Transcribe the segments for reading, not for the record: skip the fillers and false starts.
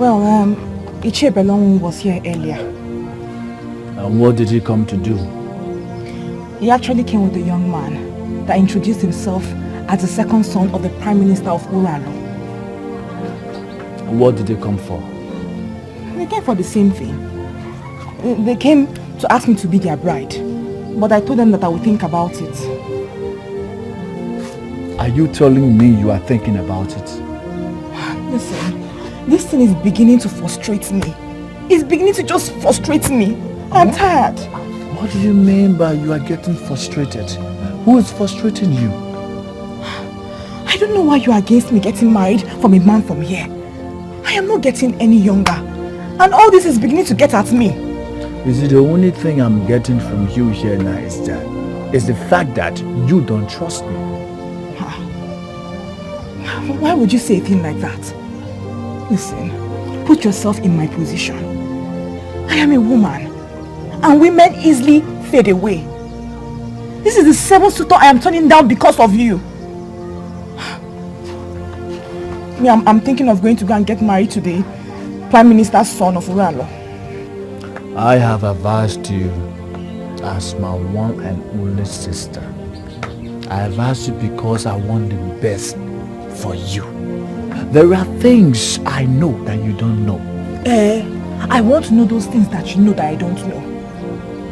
Well, Iche Belong was here earlier. And what did he come to do? He actually came with a young man that introduced himself as the second son of the Prime Minister of Uralo. And what did they come for? They came for the same thing. They came to ask me to be their bride. But I told them that I would think about it. Are you telling me you are thinking about it? Listen, this thing is beginning to frustrate me. It's beginning to just frustrate me. I'm tired. What do you mean by you are getting frustrated? Who is frustrating you? I don't know why you are against me getting married from a man from here. I am not getting any younger. And all this is beginning to get at me. Is it the only thing I'm getting from you here now is the fact that you don't trust me? Why would you say a thing like that? Listen, put yourself in my position. I am a woman, and women easily fade away. This is the 7th suitor I am turning down because of you. Me, I'm thinking of going to go and get married to the Prime Minister's son of Uralo. I have advised you as my one and only sister. I have asked you because I want the best for you. There are things I know that you don't know. I want to know those things that you know that I don't know.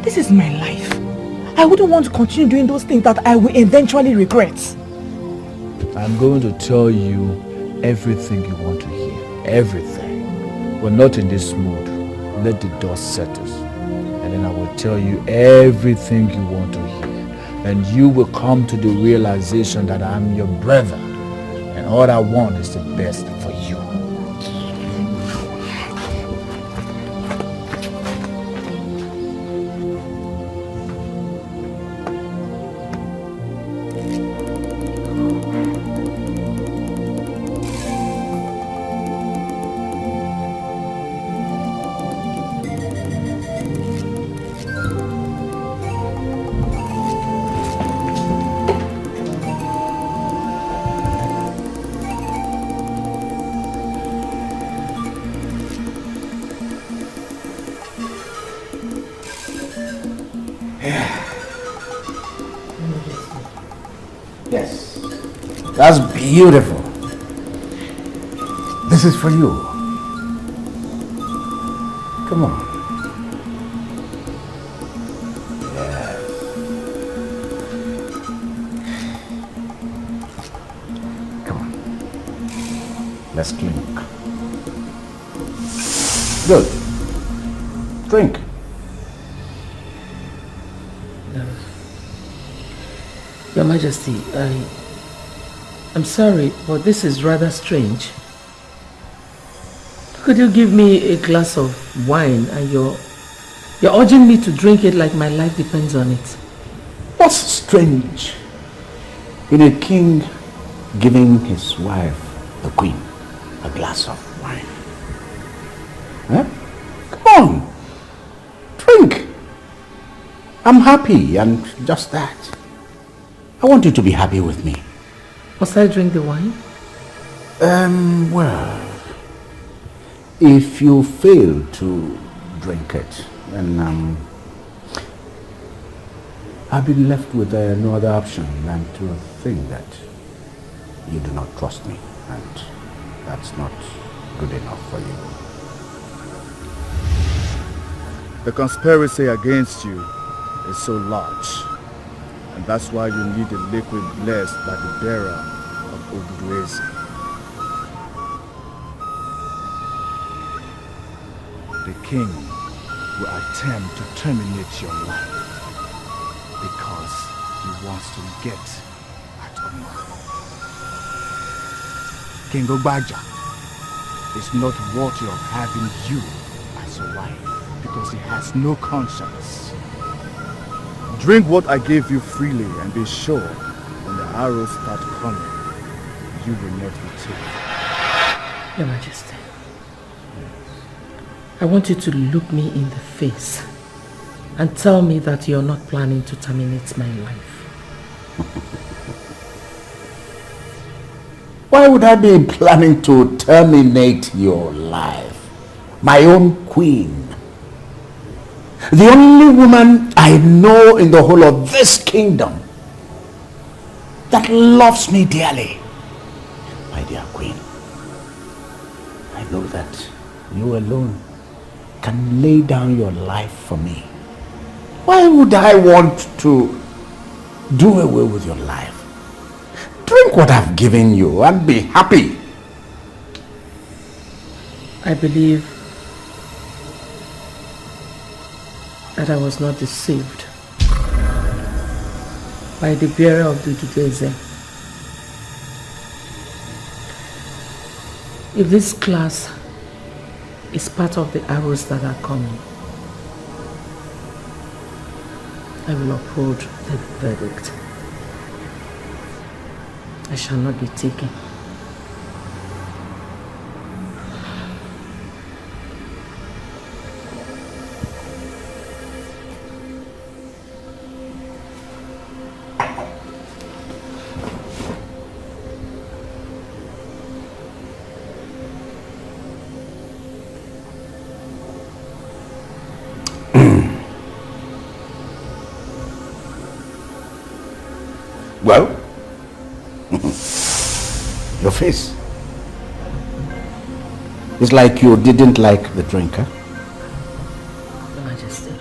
This is my life. I wouldn't want to continue doing those things that I will eventually regret. I'm going to tell you everything you want to hear. Everything. We're not in this mood. Let the dust settle. And then I will tell you everything you want to hear. And you will come to the realization that I'm your brother. And all I want is the best for you. Yes, that's beautiful. This is for you. Come on. Yes. Come on. Let's clink. Good. Drink. Your Majesty, I'm sorry, but this is rather strange. Could you give me a glass of wine and you're urging me to drink it like my life depends on it? What's strange in a king giving his wife, the queen, a glass of wine? Huh? Come on, drink. I'm happy and just that. I want you to be happy with me. Must I drink the wine? Well, if you fail to drink it, then I'll be left with no other option than to think that you do not trust me, and that's not good enough for you. The conspiracy against you is so large. And that's why you need a liquid blessed by the bearer of Ugezu. The king will attempt to terminate your life because he wants to get at Oma. King Ogbaja is not worthy of having you as a wife because he has no conscience. Drink what I gave you freely and be sure when the arrows start coming, you will not return. Your Majesty, I want you to look me in the face and tell me that you're not planning to terminate my life. Why would I be planning to terminate your life? my own queen. The only woman I know in the whole of this kingdom that loves me dearly. My dear queen, I know that you alone can lay down your life for me. Why would I want to do away with your life? Drink what I've given you and be happy. I believe that I was not deceived by the bearer of the Ugezu. If this class is part of the arrows that are coming, I will uphold the verdict. I shall not be taken. Well, your face. It's like you didn't like the drink, huh? Your Majesty,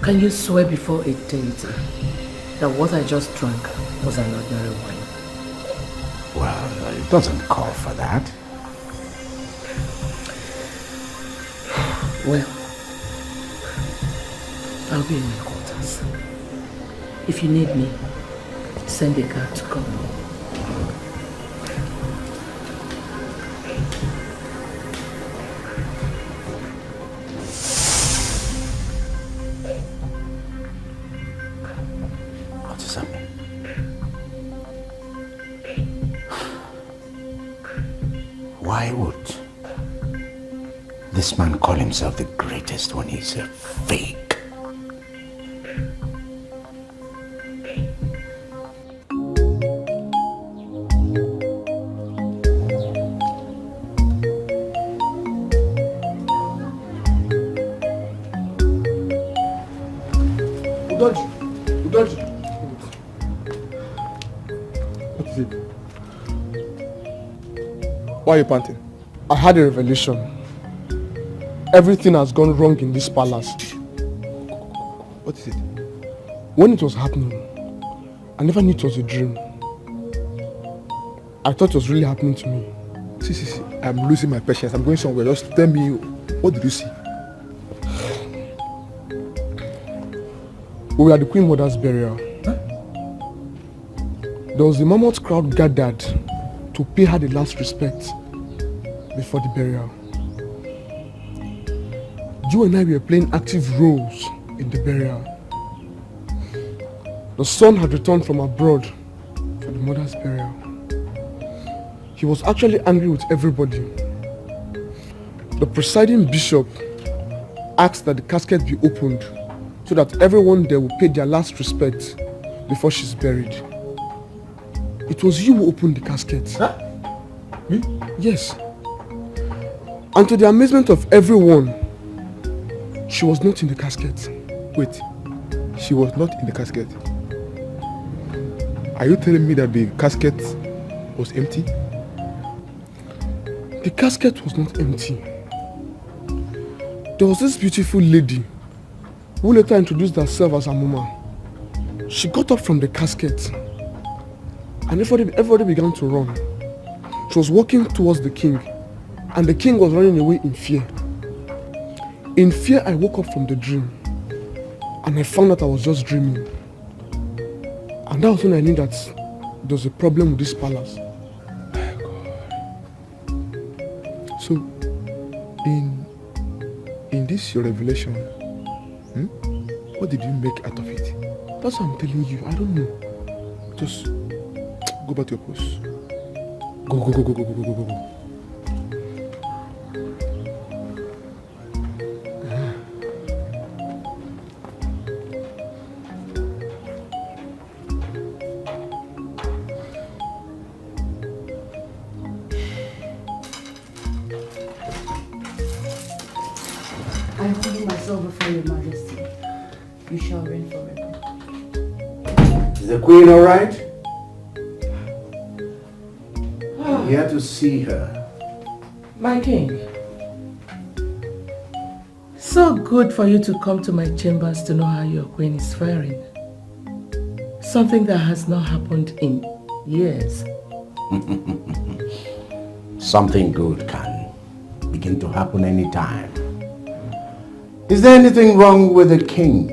can you swear before a deity that what I just drank was an ordinary wine? Well, it doesn't call for that. Well, I'll be in my quarters. If you need me, send a guard to come. What does that mean? Why would this man call himself the greatest when he's a fake? What is it? Why are you panting? I had a revelation. Everything has gone wrong in this palace. What is it? When it was happening, I never knew it was a dream. I thought it was really happening to me. See, I'm losing my patience. I'm going somewhere. Just tell me, what did you see? We were at the Queen Mother's burial. Huh? There was a mammoth crowd gathered to pay her the last respect before the burial. You and I were playing active roles in the burial. The son had returned from abroad for the mother's burial. He was actually angry with everybody. The presiding bishop asked that the casket be opened so that everyone there will pay their last respect before she's buried. It was you who opened the casket. Huh? Me? Yes. And to the amazement of everyone, she was not in the casket. Wait, she was not in the casket? Are you telling me that the casket was empty? The casket was not empty. There was this beautiful lady who later introduced herself as a mama. She got up from the casket and everybody began to run. She was walking towards the king and the king was running away in fear. In fear, I woke up from the dream and I found that I was just dreaming. And that was when I knew that there was a problem with this palace. So, in this your revelation, what did you make out of it? That's what I'm telling you. I don't know. Just go back to your post. Go. I humble myself before your majesty. You shall reign forever. Is the queen all right? I'm here to see her. My king. So good for you to come to my chambers to know how your queen is faring. Something that has not happened in years. Something good can begin to happen anytime. Is there anything wrong with the king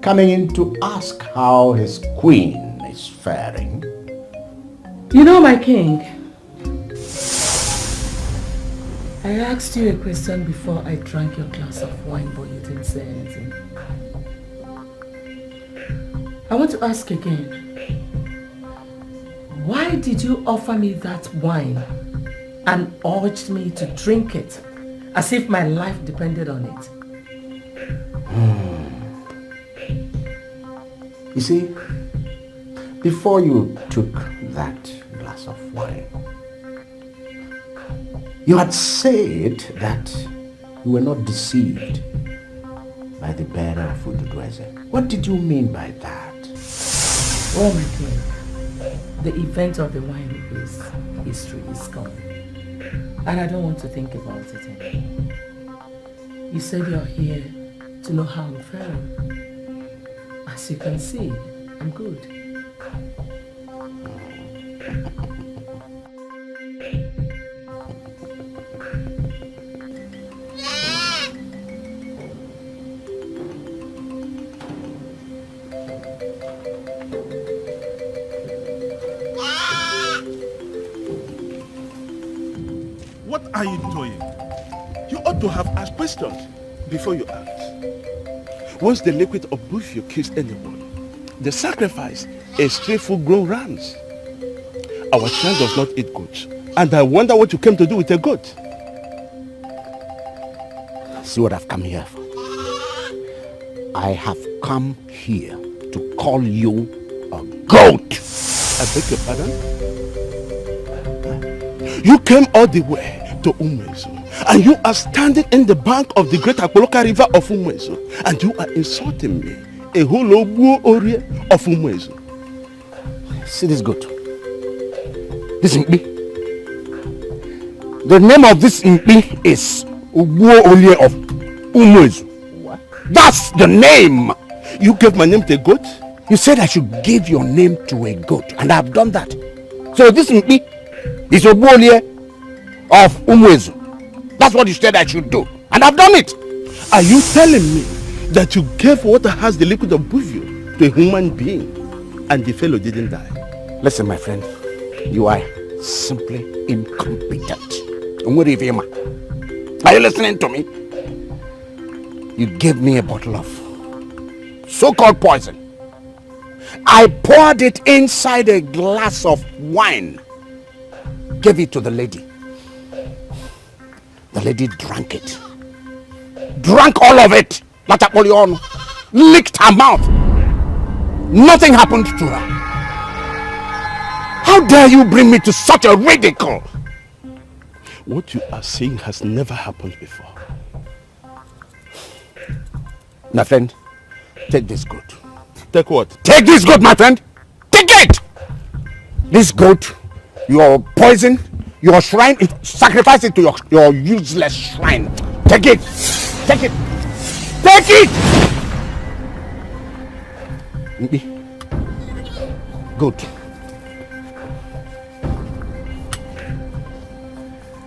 coming in to ask how his queen is faring? You know, my king, I asked you a question before I drank your glass of wine, but you didn't say anything. I want to ask again. Why did you offer me that wine and urged me to drink it as if my life depended on it? You see, before you took that glass of wine, you had said that you were not deceived by the bearer of Ugezu. What did you mean by that? Well, my king, the event of the wine is history, is gone. And I don't want to think about it anymore. You said you're here to know how I'm faring. As you can see, I'm good. What are you doing? You ought to have asked questions before you act. Once the liquid of buffalo kills anyone, the sacrifice is 3 full-grown rams. Our child does not eat goats, and I wonder what you came to do with a goat. See what I've come here for. I have come here to call you a goat. I beg your pardon? You came all the way to Ugezu, and you are standing in the bank of the great Akpoloka river of Ugezu, and you are insulting me, a holobu ori of Ugezu. See this goat? This impi. The name of this impi is Ubuo Olie of Ugezu. What? That's the name. You gave my name to a goat? You said I should give your name to a goat, and I have done that. So this impi is Ubuo Olie of Ugezu. That's what you said I should do, and I've done it. Are you telling me that you gave what has the liquid of buffalo to a human being, and the fellow didn't die? Listen, my friend, you are simply incompetent. Are you listening to me? You gave me a bottle of so-called poison. I poured it inside a glass of wine, gave it to the lady. The lady drank it. Drank all of it. Licked her mouth. Nothing happened to her. How dare you bring me to such a ridicule? What you are saying has never happened before. My friend, take this goat. Take what? Take this goat, my friend. Take it! This goat, your poison, your shrine, sacrifice it to your useless shrine. Take it! Take it! Take it! Good.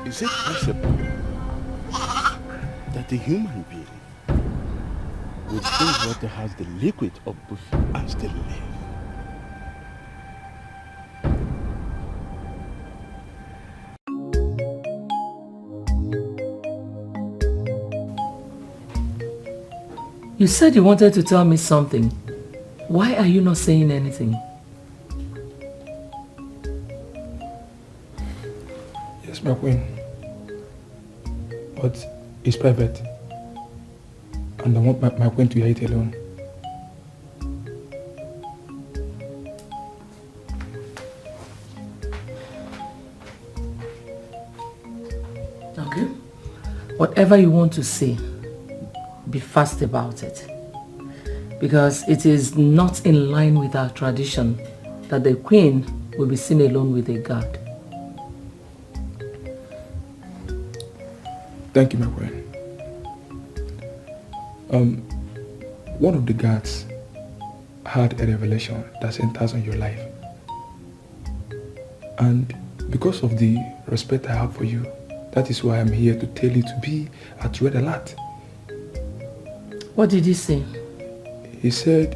Is it possible that a human being would drink water has the liquid of buffalo and still live? You said you wanted to tell me something. Why are you not saying anything? Yes, my queen. But it's private. And I want my queen to hear it alone. Okay. Whatever you want to say, be fast about it. Because it is not in line with our tradition that the queen will be seen alone with a guard. Thank you, my queen. One of the guards had a revelation that centers on your life. And because of the respect I have for you, that is why I'm here to tell you to be at red alert. What did he say? He said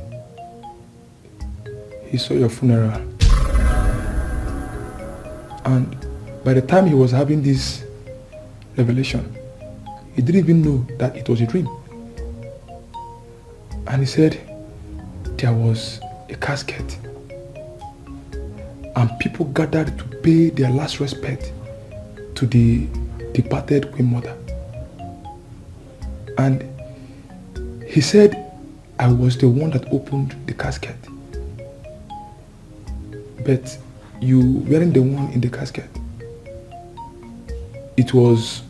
he saw your funeral. And by the time he was having this revelation, he didn't even know that it was a dream. And he said there was a casket and people gathered to pay their last respect to the departed Queen Mother. And he said I was the one that opened the casket, but you weren't the one in the casket. It was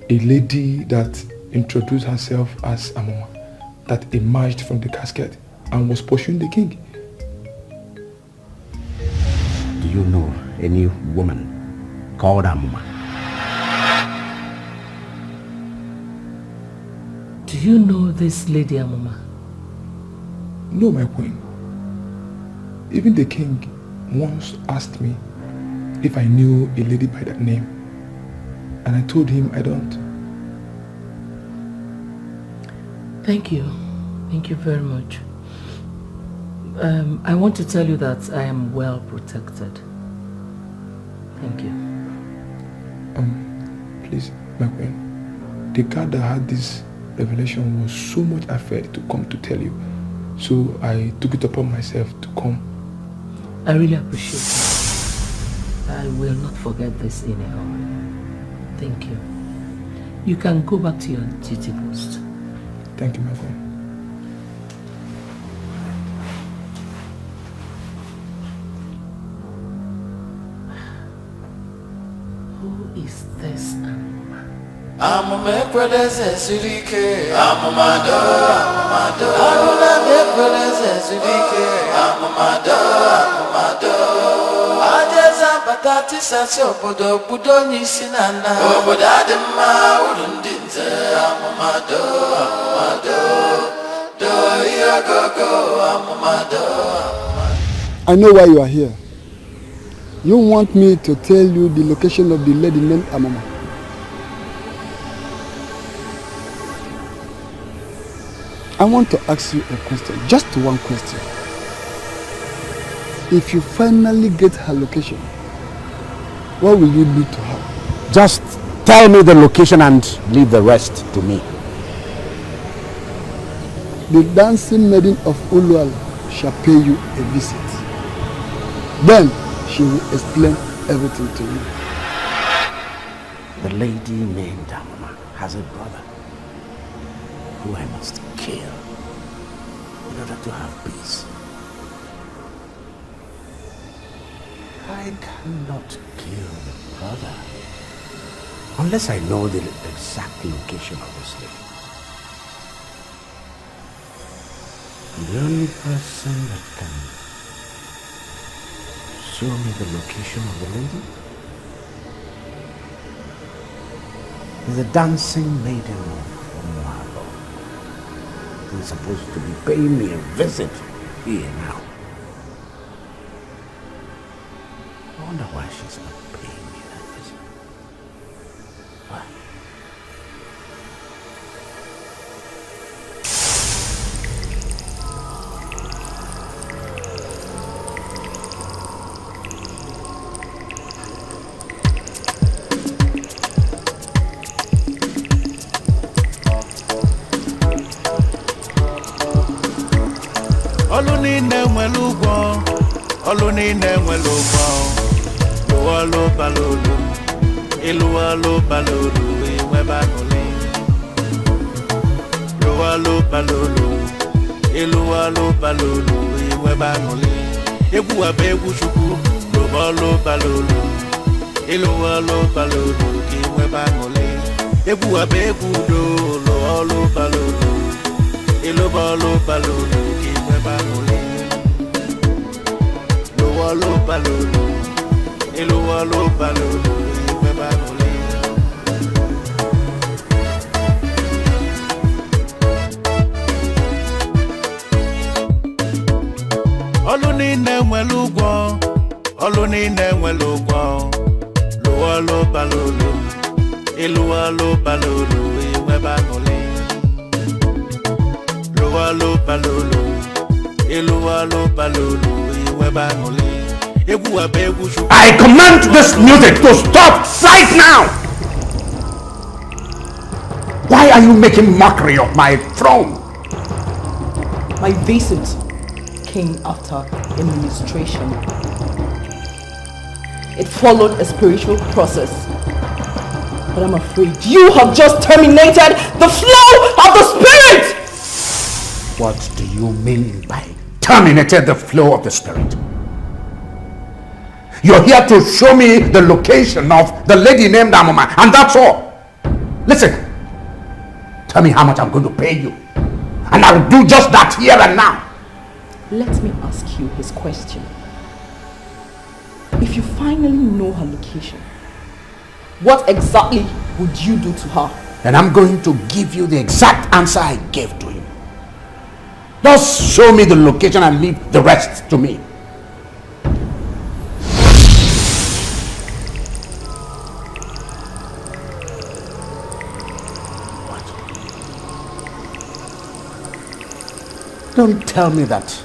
a lady that introduced herself as Amoma that emerged from the casket and was pursuing the king. Do you know any woman called Amoma? Do you know this lady Amoma? No, my queen. Even the king once asked me if I knew a lady by that name, and I told him I don't. Thank you. Thank you very much. I want to tell you that I am well protected. Thank you. Please, my queen, the guard that had this revelation was so much afraid to come to tell you. So I took it upon myself to come. I really appreciate it. I will not forget this in a hurry. Thank you. You can go back to your duty post. Thank you, my queen. Who is this Amoma? I'm a brothers and Sudike. I'm a mother. I'm a brothers and Sudike. I'm a mother. I just am patati sasso podo pudo ni sinana. Oh, but I didn't wouldn't dinze. I'm a mother. Do you go? I'm a mother. I know why you are here. You want me to tell you the location of the lady named Amoma. I want to ask you a question, just one question. If you finally get her location, what will you do to her? Just tell me the location and leave the rest to me. The dancing maiden of Ulual shall pay you a visit. Then she will explain everything to you. The lady named Amoma has a brother who I must kill in order to have peace. I cannot kill the brother unless I know the exact location of this lady. The only person that can show me the location of the lady is the dancing maiden from Marlow, who is supposed to be paying me a visit here now. I wonder why she's not paying me that visit. Why? Olunine mwelugo, lualo balulu, ilualo balulu, iwebanuli. Lualo balulu, ilualo balulu, iwebanuli. Egu abegu shuku, lualo balulu, ilualo balulu, iwebanuli. Egu abegu do, Lolo balolo, ilo balo balolo, kiwe balole. Lolo balolo, ilo balolo, kiwe balole. Olu nine nwelugwo, olu nine nwelugwo. Lolo balolo, ilo balolo, kiwe balole. Lolo balolo, ilo balolo, kiwe balole. I command this music to stop right now! Why are you making mockery of my throne? My visit came after administration. It followed a spiritual process. But I'm afraid you have just terminated the flow of the spirit! What do you mean by terminated the flow of the spirit? You're here to show me the location of the lady named Amoma, and that's all. Listen, tell me how much I'm going to pay you, and I'll do just that here and now. Let me ask you his question. If you finally know her location, what exactly would you do to her? And I'm going to give you the exact answer I gave to him. Just show me the location and leave the rest to me. Don't tell me that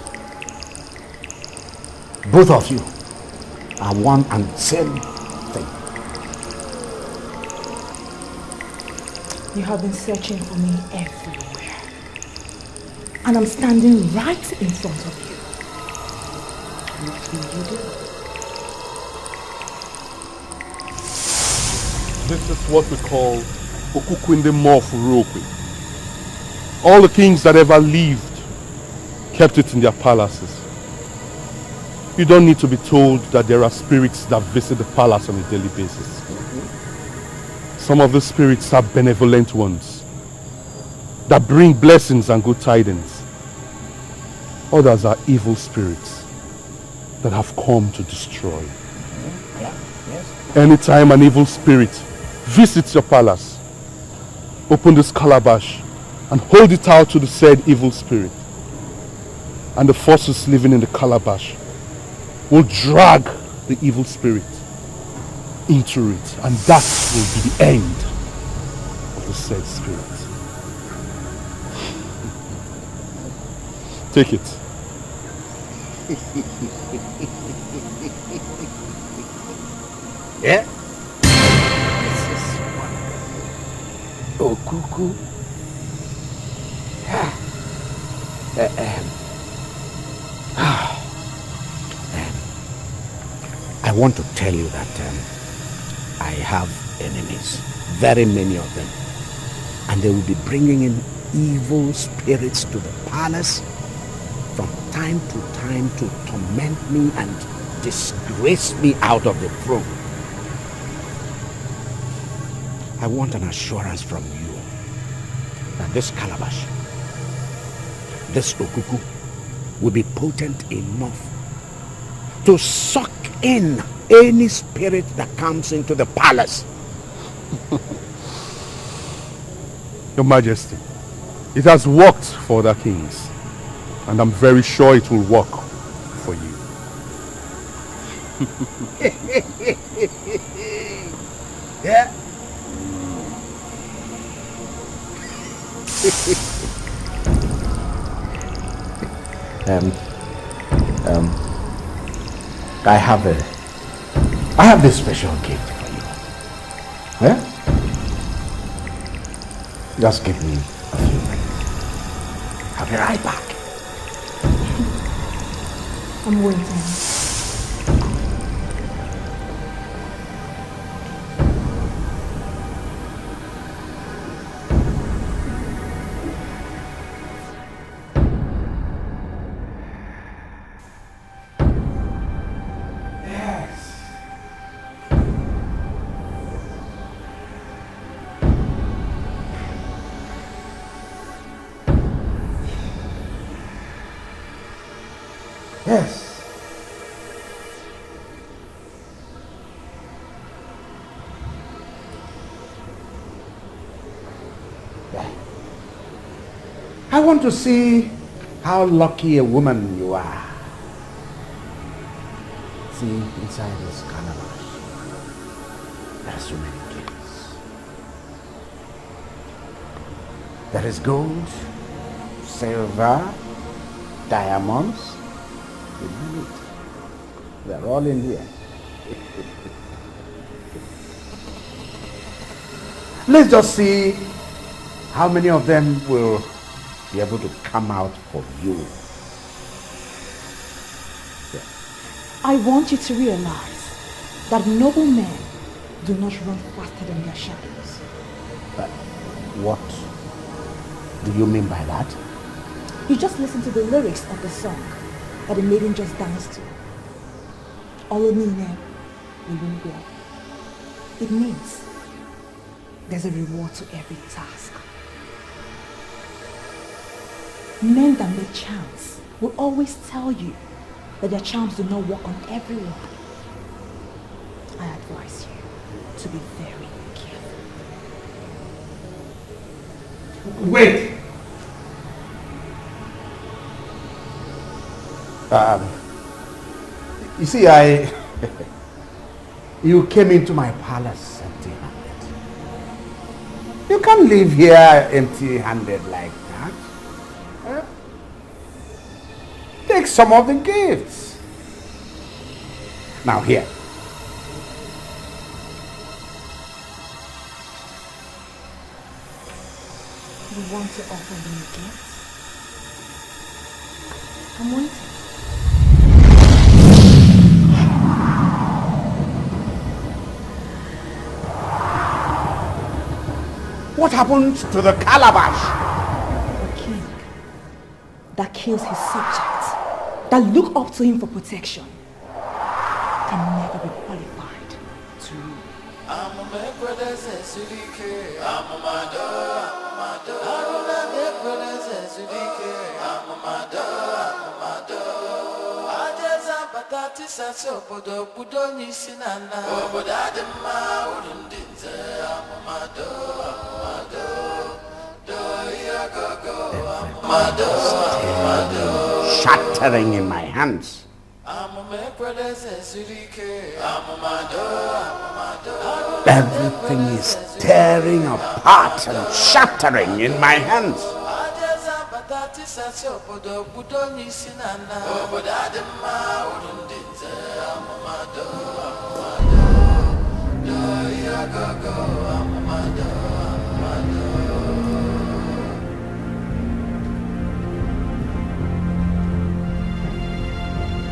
both of you are one and the same thing. You have been searching for me everywhere. And I'm standing right in front of you. What will you do? This is what we call Okukwinde Mofuroki. All the kings that ever lived kept it in their palaces. You don't need to be told that there are spirits that visit the palace on a daily basis. Some of the spirits are benevolent ones that bring blessings and good tidings. Others are evil spirits that have come to destroy. Anytime an evil spirit visits your palace, open this calabash and hold it out to the said evil spirit. And the forces living in the calabash will drag the evil spirit into it, and that will be the end of the said spirit. Take it. Yeah? This is one. Okuku. I want to tell you that I have enemies, very many of them, and they will be bringing in evil spirits to the palace from time to time to torment me and disgrace me out of the throne. I want an assurance from you that this calabash, this okuku, will be potent enough to suck in any spirit that comes into the palace. Your Majesty, it has worked for other kings, and I'm very sure it will work for you. Yeah? I have this special gift for you. Yeah? Just give me a few minutes. I'll be right back. I'm waiting. Yes. I want to see how lucky a woman you are. See, inside this calabash, there are so many gifts. There is gold, silver, diamonds. They're all in here. Let's just see how many of them will be able to come out for you. I want you to realize that noble men do not run faster than their shadows. But what do you mean by that? You just listen to the lyrics of the song that the maiden just danced to. Olomine Ulungwa. It means there's a reward to every task. Men that make charms will always tell you that their charms do not work on everyone. I advise you to be very careful. Wait! You see, you came into my palace empty-handed. You can't leave here empty-handed like that. Take some of the gifts. Now here. You want to offer me a gift? I'm waiting. What happened to the calabash? A king that kills his subjects, that look up to him for protection, can never be qualified to rule. Shattering in my hands. Everything is tearing apart and shattering in my hands.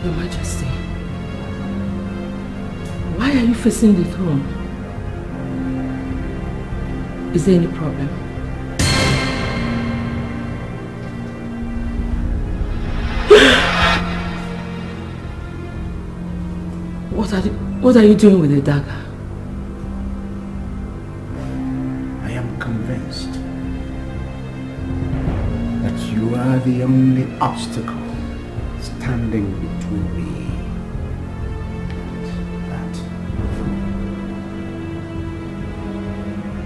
Your Majesty, why are you facing the throne? Is there any problem? What are you doing with the dagger? I am convinced that you are the only obstacle standing between me and that throne.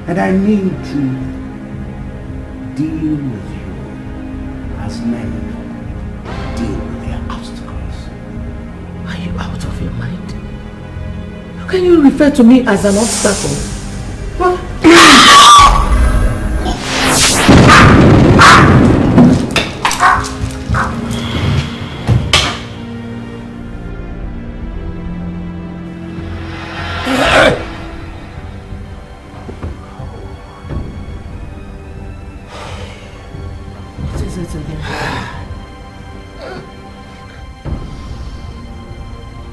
And I mean to deal with you as men deal with their obstacles. Are you out of your mind? How can you refer to me as an obstacle? What?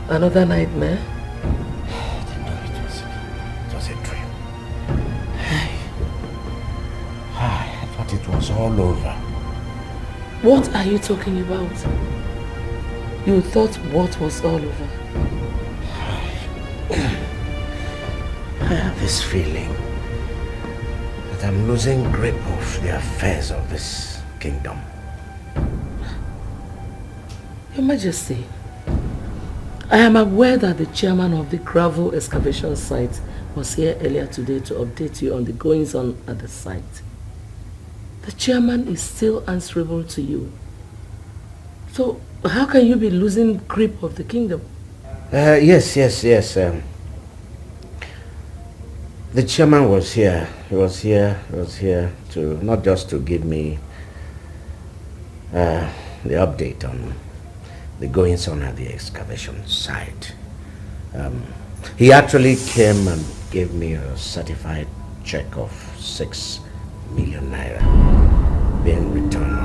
Another nightmare? No, it was a dream. I thought it was all over. What are you talking about? You thought what was all over? I have this feeling that I'm losing grip of the affairs of this kingdom. Your Majesty, I am aware that the chairman of the gravel excavation site was here earlier today to update you on the goings-on at the site. The chairman is still answerable to you. So, how can you be losing grip of the kingdom? Yes. The chairman was here. He was here to not just to give me the update on the goings on at the excavation site. He actually came and gave me a certified check of 6 million naira being returned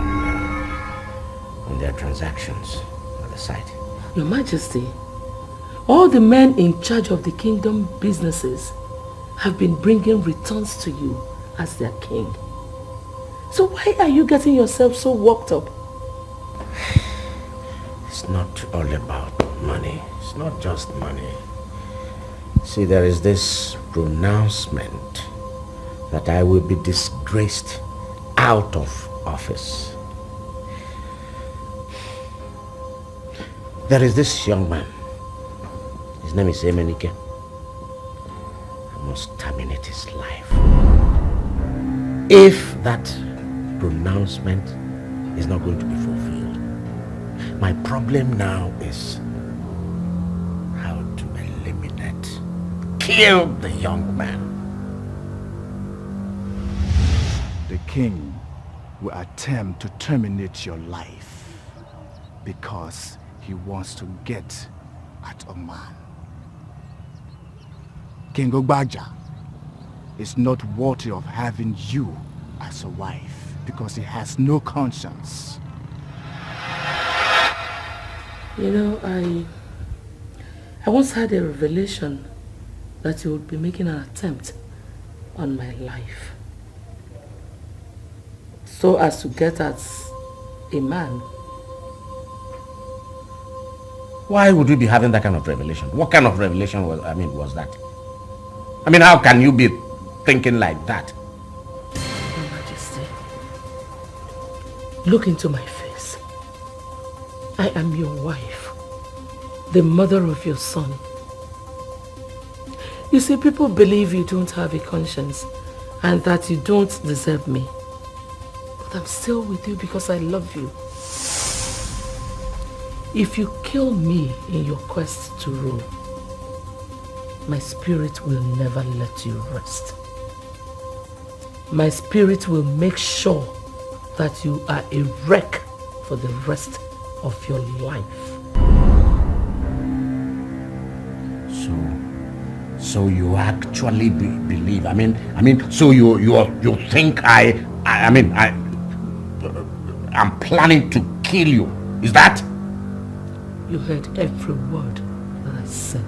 on their transactions at the site. Your Majesty, all the men in charge of the kingdom businesses have been bringing returns to you as their king. So why are you getting yourself so worked up? It's not all about money. It's not just money. See, there is this pronouncement that I will be disgraced out of office. There is this young man. His name is Emenike. I must terminate his life. If that pronouncement is not going to be fulfilled, my problem now is how to eliminate, kill the young man. The king will attempt to terminate your life because he wants to get at a man. King Ogbaja is not worthy of having you as a wife because he has no conscience. You know, I once had a revelation that you would be making an attempt on my life, so as to get at a man. Why would we be having that kind of revelation? What kind of revelation was that? I mean, how can you be thinking like that? Your Majesty, look into my face. I am your wife, the mother of your son. You see, people believe you don't have a conscience and that you don't deserve me. But I'm still with you because I love you. If you kill me in your quest to rule, my spirit will never let you rest. My spirit will make sure that you are a wreck for the rest of your life. So you actually believe? So you think I'm planning to kill you? Is that? You heard every word that I said.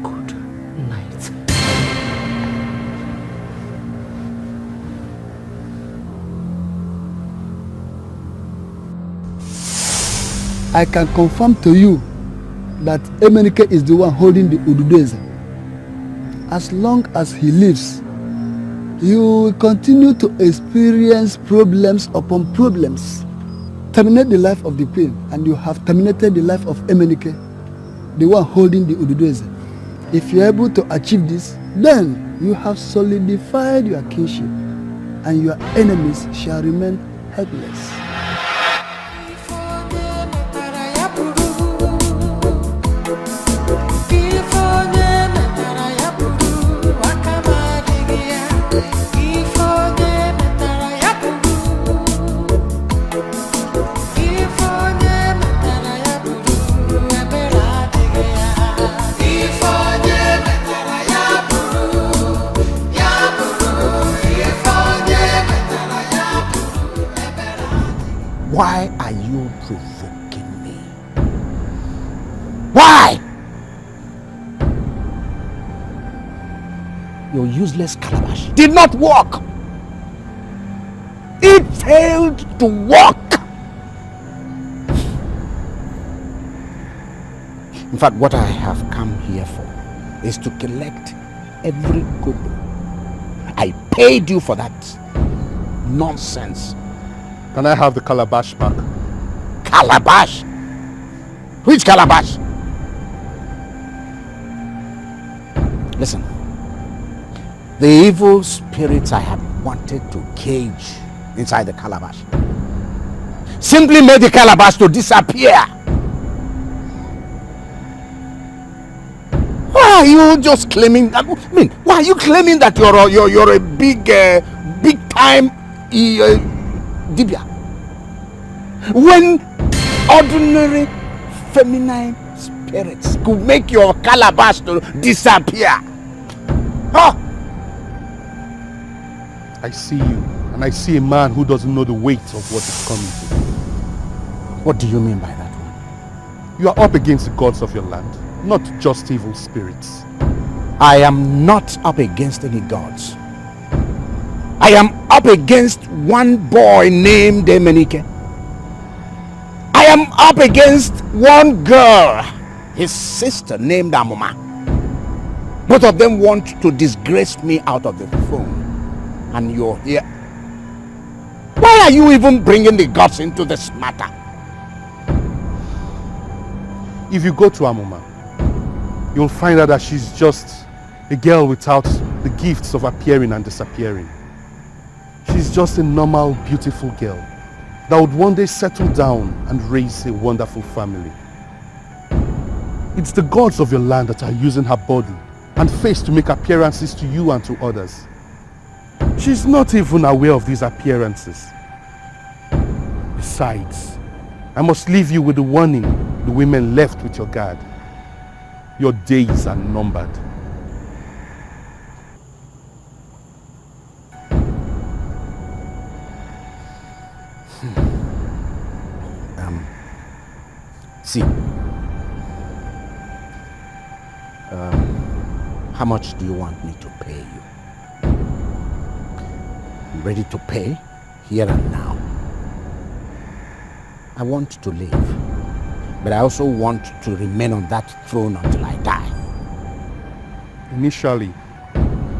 Good night. I can confirm to you that Emenike is the one holding the Ududeze. As long as he lives, you will continue to experience problems upon problems. Terminate the life of the queen, and you have terminated the life of Emenike, the one holding the Ududeze. If you are able to achieve this, then you have solidified your kingship, and your enemies shall remain helpless. Why are you provoking me? Why? Your useless calabash did not work. It failed to work. In fact, what I have come here for is to collect every kobo. I paid you for that nonsense. Can I have the calabash back? Calabash? Which calabash? Listen, the evil spirits I had wanted to cage inside the calabash simply made the calabash to disappear. Why are you just claiming? I mean, why are you claiming that you're a big time dibia when ordinary feminine spirits could make your calabash to disappear? Huh? I see you, and I see a man who doesn't know the weight of what is coming to you. What do you mean by that one? You are up against the gods of your land, not just evil spirits. I am not up against any gods. I am up against one boy named Emenike. I am up against one girl, his sister named Amuma. Both of them want to disgrace me out of the throne. And you're here. Why are you even bringing the gods into this matter? If you go to Amuma, you'll find out that she's just a girl without the gifts of appearing and disappearing. She's just a normal, beautiful girl that would one day settle down and raise a wonderful family. It's the gods of your land that are using her body and face to make appearances to you and to others. She's not even aware of these appearances. Besides, I must leave you with the warning the women left with your guard. Your days are numbered. See, how much do you want me to pay you? I'm ready to pay here and now. I want to live, but I also want to remain on that throne until I die. Initially,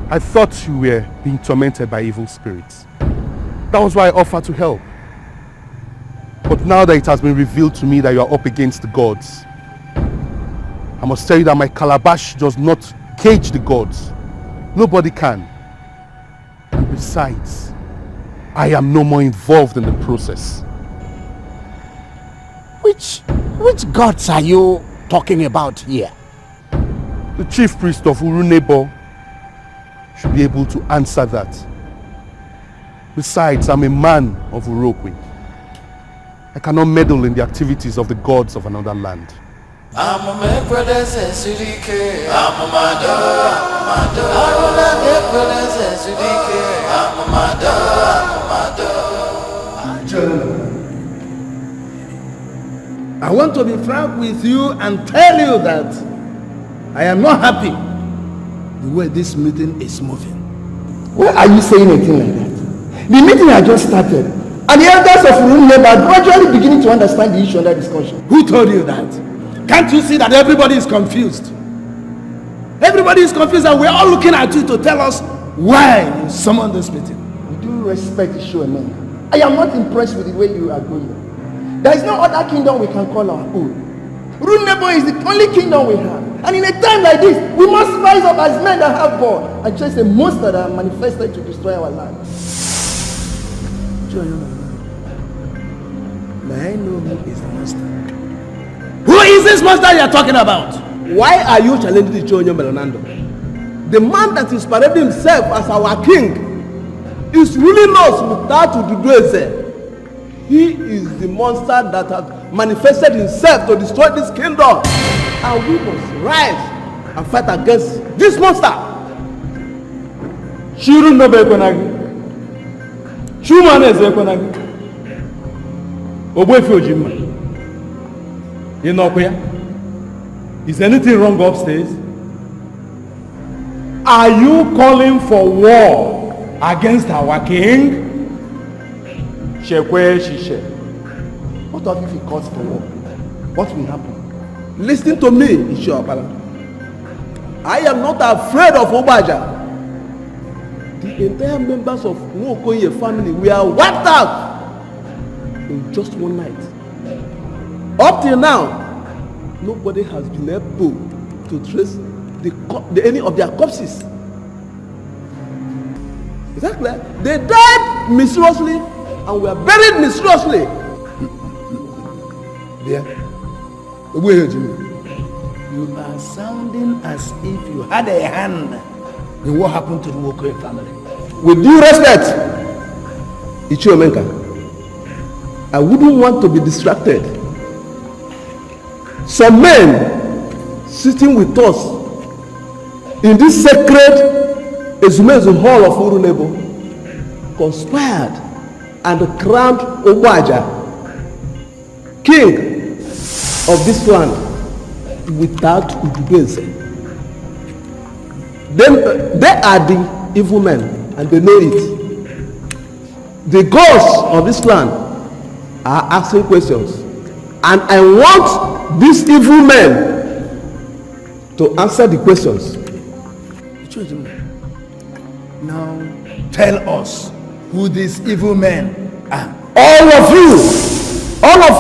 I thought you were being tormented by evil spirits. That was why I offered to help. But now that it has been revealed to me that you are up against the gods, I must tell you that my calabash does not cage the gods. Nobody can. And besides, I am no more involved in the process. Which gods are you talking about here? The chief priest of Urunebo should be able to answer that. Besides, I'm a man of Urokwe. I cannot meddle in the activities of the gods of another land. I want to be frank with you and tell you that I am not happy the way this meeting is moving. Why are you saying anything like that? The meeting had just started, and the elders of Urunebo are gradually beginning to understand the issue under discussion. Who told you that? Can't you see that everybody is confused? Everybody is confused, and we're all looking at you to tell us why you summoned this meeting. With due respect, Ishuamen, I am not impressed with the way you are going. There is no other kingdom we can call our own. Urunebo is the only kingdom we have. And in a time like this, we must rise up as men that have God and chase a monster that manifested to destroy our land. May I know who is the monster? Who is this monster you are talking about? Why are you challenging the Chonyo Melonando? The man that is parading himself as our king is ruling us without Ugezu. He is the monster that has manifested himself to destroy this kingdom. And we must rise and fight against this monster. Shuru no bekonagi. Shumane zekonagi. Obwefi ojima. You know where? Is anything wrong upstairs? Are you calling for war against our king? What if he calls for war? What will happen? Listen to me, Ishiopala. I am not afraid of Obaja. The entire members of Nwokoye family, we are wiped out in just one night. Up till now, nobody has been able to trace any of their corpses. Is that clear? They died mysteriously and were buried mysteriously. Dear, you are sounding as if you had a hand in what happened to the Wokoe family. With due respect, Ichiomenka, I wouldn't want to be distracted. Some men sitting with us in this sacred Ezumezu hall of Urunebo conspired and crowned Ogbaja king of this land without Ugezu. They are the evil men and they know it. The ghosts of this land are asking questions, and I want these evil men to answer the questions. Now tell us who these evil men are. All of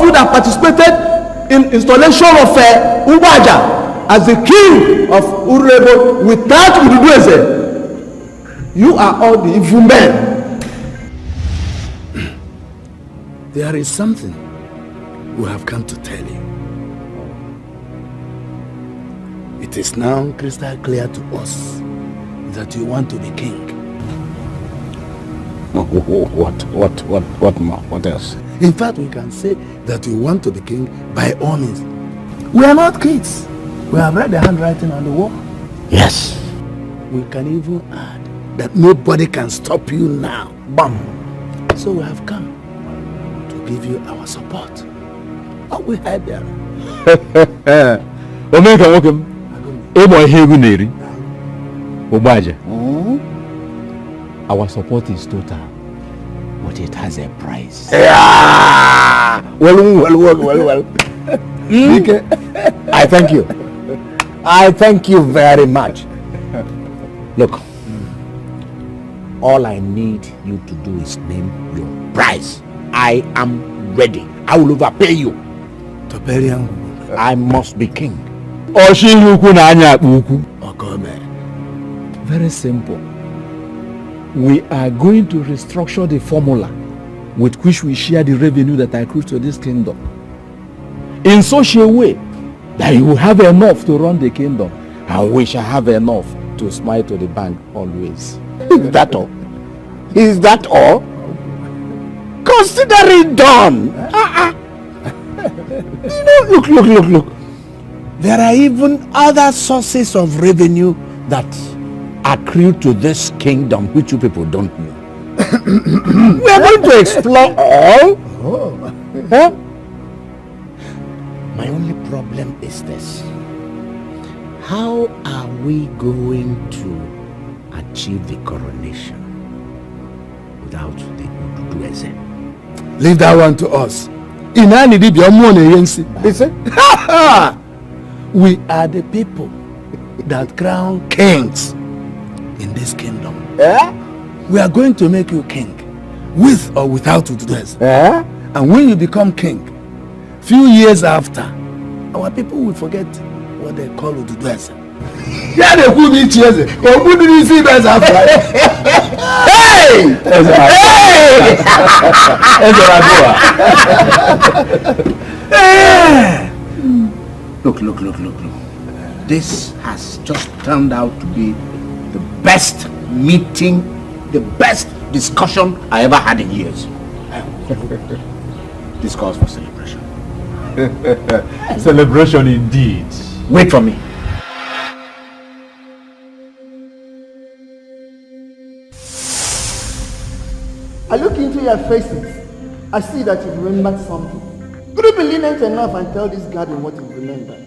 you that participated in installation of Ubaja as the king of Urebo without Ududueze, you are all the evil men. There is something we have come to tell you. It is now crystal clear to us that you want to be king. What more? What else? In fact, we can say that you want to be king by all means. We are not kids. We have read the handwriting on the wall. Yes. We can even add that nobody can stop you now. Bam. So we have come to give you our support. Are we heard there? Omeka wokem. Ebo hegu neri. Obaja. Our support is total, but it has a price. Yeah. Well. Dikeh, I thank you. I thank you very much. Look, all I need you to do is name your price. I am ready. I will overpay you. I must be king. Very simple. We are going to restructure the formula with which we share the revenue that accrues to this kingdom in such a way that you will have enough to run the kingdom and we shall have enough to smile to the bank always. Is that all? Is that all? Consider it done. Look. There are even other sources of revenue that accrue to this kingdom which you people don't know. We are going to explore all. Huh? My only problem is this. How are we going to achieve the coronation without the Ududueze? Leave that one to us. We are the people that crown kings in this kingdom. We are going to make you king, with or without Ududueze. And when you become king, few years after, our people will forget what they call Ududueze. Yeah, they could be cheesy. Or who did you see guys after? Hey! Look. This has just turned out to be the best meeting, the best discussion I ever had in years. This calls for celebration. Celebration indeed. Wait for me. I look into your faces. I see that you've remembered something. Could you be lenient enough and tell this garden what you've remembered?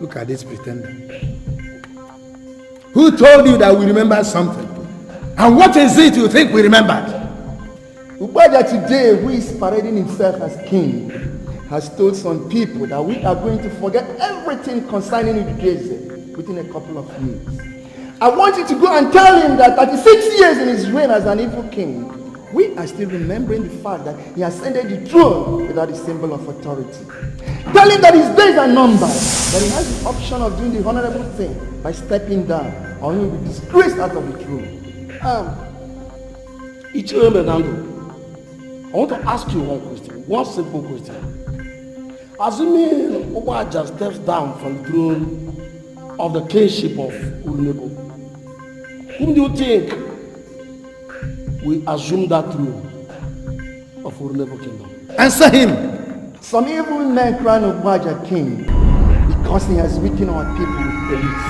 Look at this pretender. Who told you that we remember something? And what is it you think we remembered? Ubaja today, who is parading himself as king, has told some people that we are going to forget everything concerning Ugezu within a couple of years. I want you to go and tell him that 36 years in his reign as an evil king we are still remembering the fact that he ascended the throne without the symbol of authority. Tell him that his days are numbered, that he has the option of doing the honorable thing by stepping down, or he will be disgraced out of the throne. I want to ask you one question, one simple question. Assuming Ugezu steps down from the throne of the kingship of Urunebo, whom do you think will assume that throne of Urunebo kingdom? Answer him! Some evil men crown Ugezu king because he has weakened our people with police,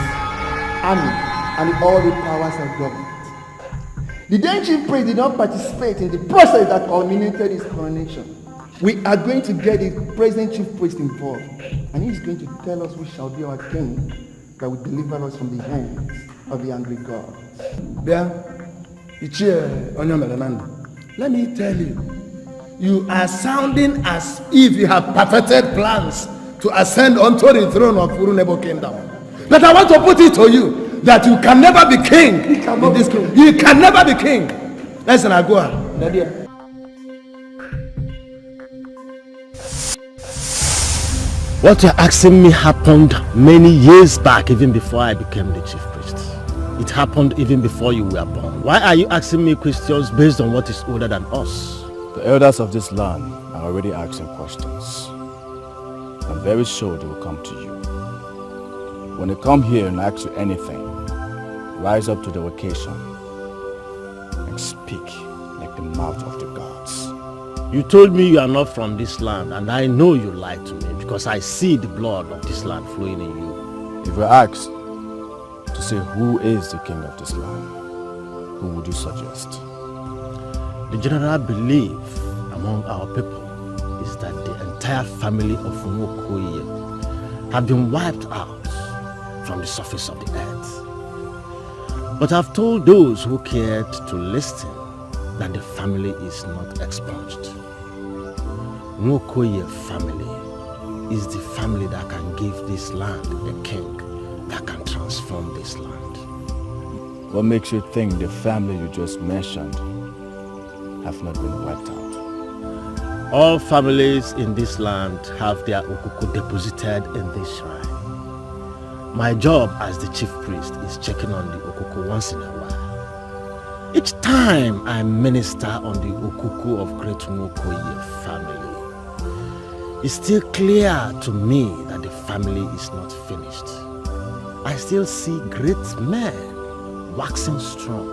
army, and all the powers of government. The then chief priest did not participate in the process that culminated his coronation. We are going to get the present chief priest involved, and he is going to tell us who shall be our king that will deliver us from the hands of the angry gods. Let me tell you, you are sounding as if you have perfected plans to ascend onto the throne of Urunebo kingdom. But I want to put it to you that you can never be king in this kingdom. You can never be king. Listen, I go on. What you're asking me happened many years back, even before I became the chief priest. It happened even before you were born. Why are you asking me questions based on what is older than us? The elders of this land are already asking questions. I'm very sure they will come to you. When they come here and ask you anything, rise up to the occasion and speak like the mouth of the gods. You told me you are not from this land, and I know you lied to me because I see the blood of this land flowing in you. If we're asked to say who is the king of this land, who would you suggest? The general belief among our people is that the entire family of Nwokoye have been wiped out from the surface of the earth. But I've told those who cared to listen that the family is not expunged. Nwokoye family is the family that can give this land a king that can transform this land. What makes you think the family you just mentioned have not been wiped out? All families in this land have their okuku deposited in this shrine. My job as the chief priest is checking on the okuku once in a while. Each time I minister on the okuku of Great Nwokoye family, it's still clear to me that the family is not finished. I still see great men waxing strong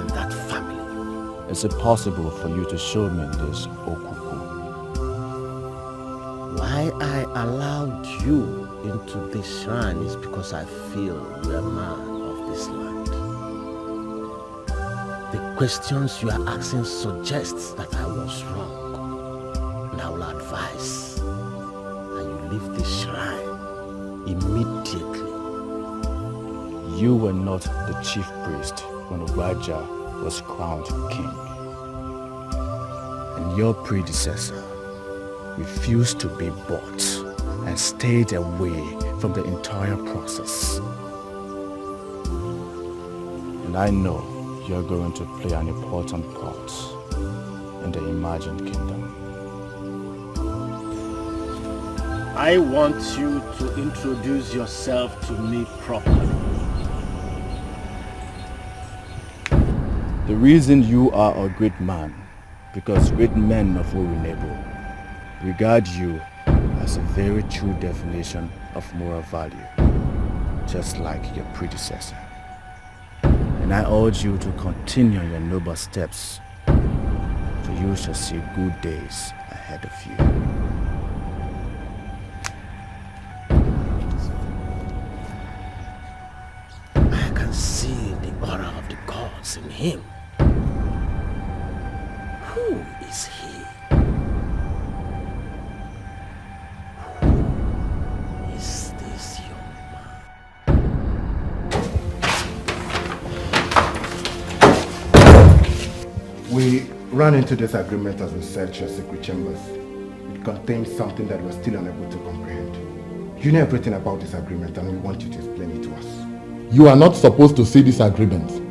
in that family. Is it possible for you to show me this okuku? Why I allowed you into this shrine is because I feel you're a man of this land. The questions you are asking suggests that I was wrong, and I will advise that you leave this shrine immediately. You were not the chief priest when Ugezu was crowned king, and your predecessor refused to be bought and stayed away from the entire process. And I know you're going to play an important part in the imagined kingdom. I want you to introduce yourself to me properly. The reason you are a great man, because great men of Urunebo regard you as a very true definition of moral value, just like your predecessor. And I urge you to continue your noble steps, for you shall see good days ahead of you. I can see the aura of the gods in him. Who is he? Who is this young man? We ran into this agreement as we searched your secret chambers. It contains something that we're still unable to comprehend. You know everything about this agreement, and we want you to explain it to us. You are not supposed to see this agreement.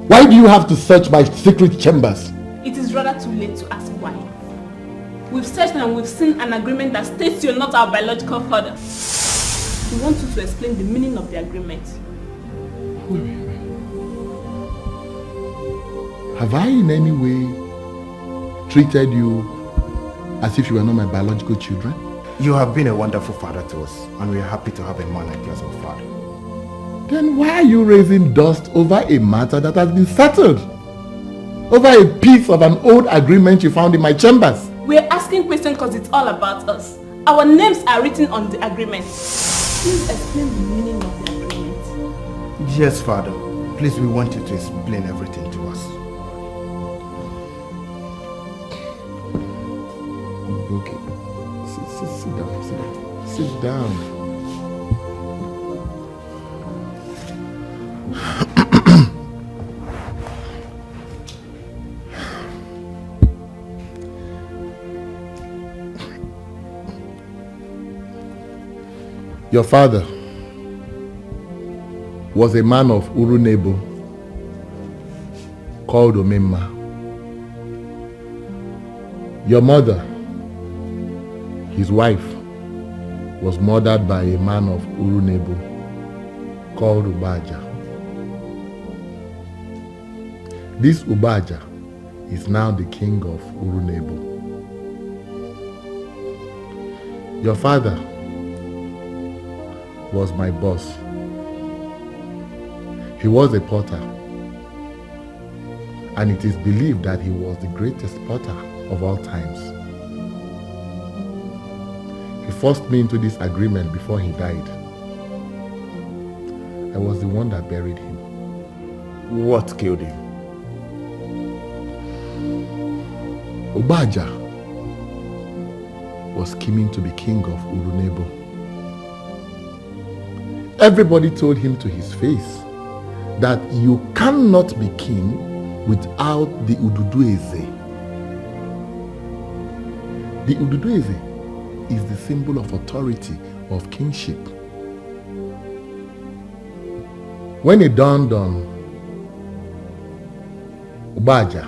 Why do you have to search my secret chambers? It is rather too late to ask why. We've searched and we've seen an agreement that states you're not our biological father. We want you to explain the meaning of the agreement. Wait. Have I in any way treated you as if you were not my biological children? You have been a wonderful father to us, and we are happy to have a man like you as our father. Then why are you raising dust over a matter that has been settled? Over a piece of an old agreement you found in my chambers? We're asking questions because it's all about us. Our names are written on the agreement. Please explain the meaning of the agreement. Yes, Father. Please, we want you to explain everything to us. Okay. Sit down. Your father was a man of Urunebo called Omemma. Your mother, his wife, was murdered by a man of Urunebo called Ubaja. This Ubaja is now the king of Urunebo. Your father was my boss. He was a potter, and it is believed that he was the greatest potter of all times. He forced me into this agreement before he died. I was the one that buried him. What killed him? Ubaja was scheming to be king of Urunebo. Everybody told him to his face that you cannot be king without the Ududueze. The Ududueze is the symbol of authority, of kingship. When it dawned on Ubaja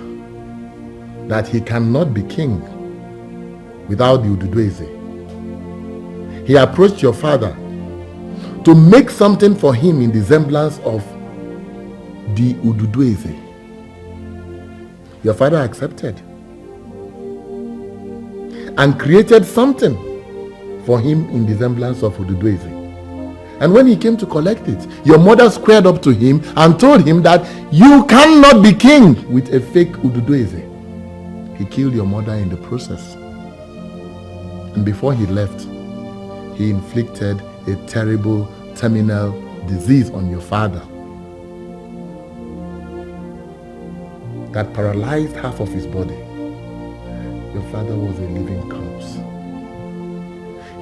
that he cannot be king without the Ududueze, he approached your father to make something for him in the semblance of the Ududueze. Your father accepted and created something for him in the semblance of Ududueze. And when he came to collect it, your mother squared up to him and told him that you cannot be king with a fake Ududueze. He killed your mother in the process. And before he left, he inflicted a terrible terminal disease on your father that paralyzed half of his body. Your father was a living corpse.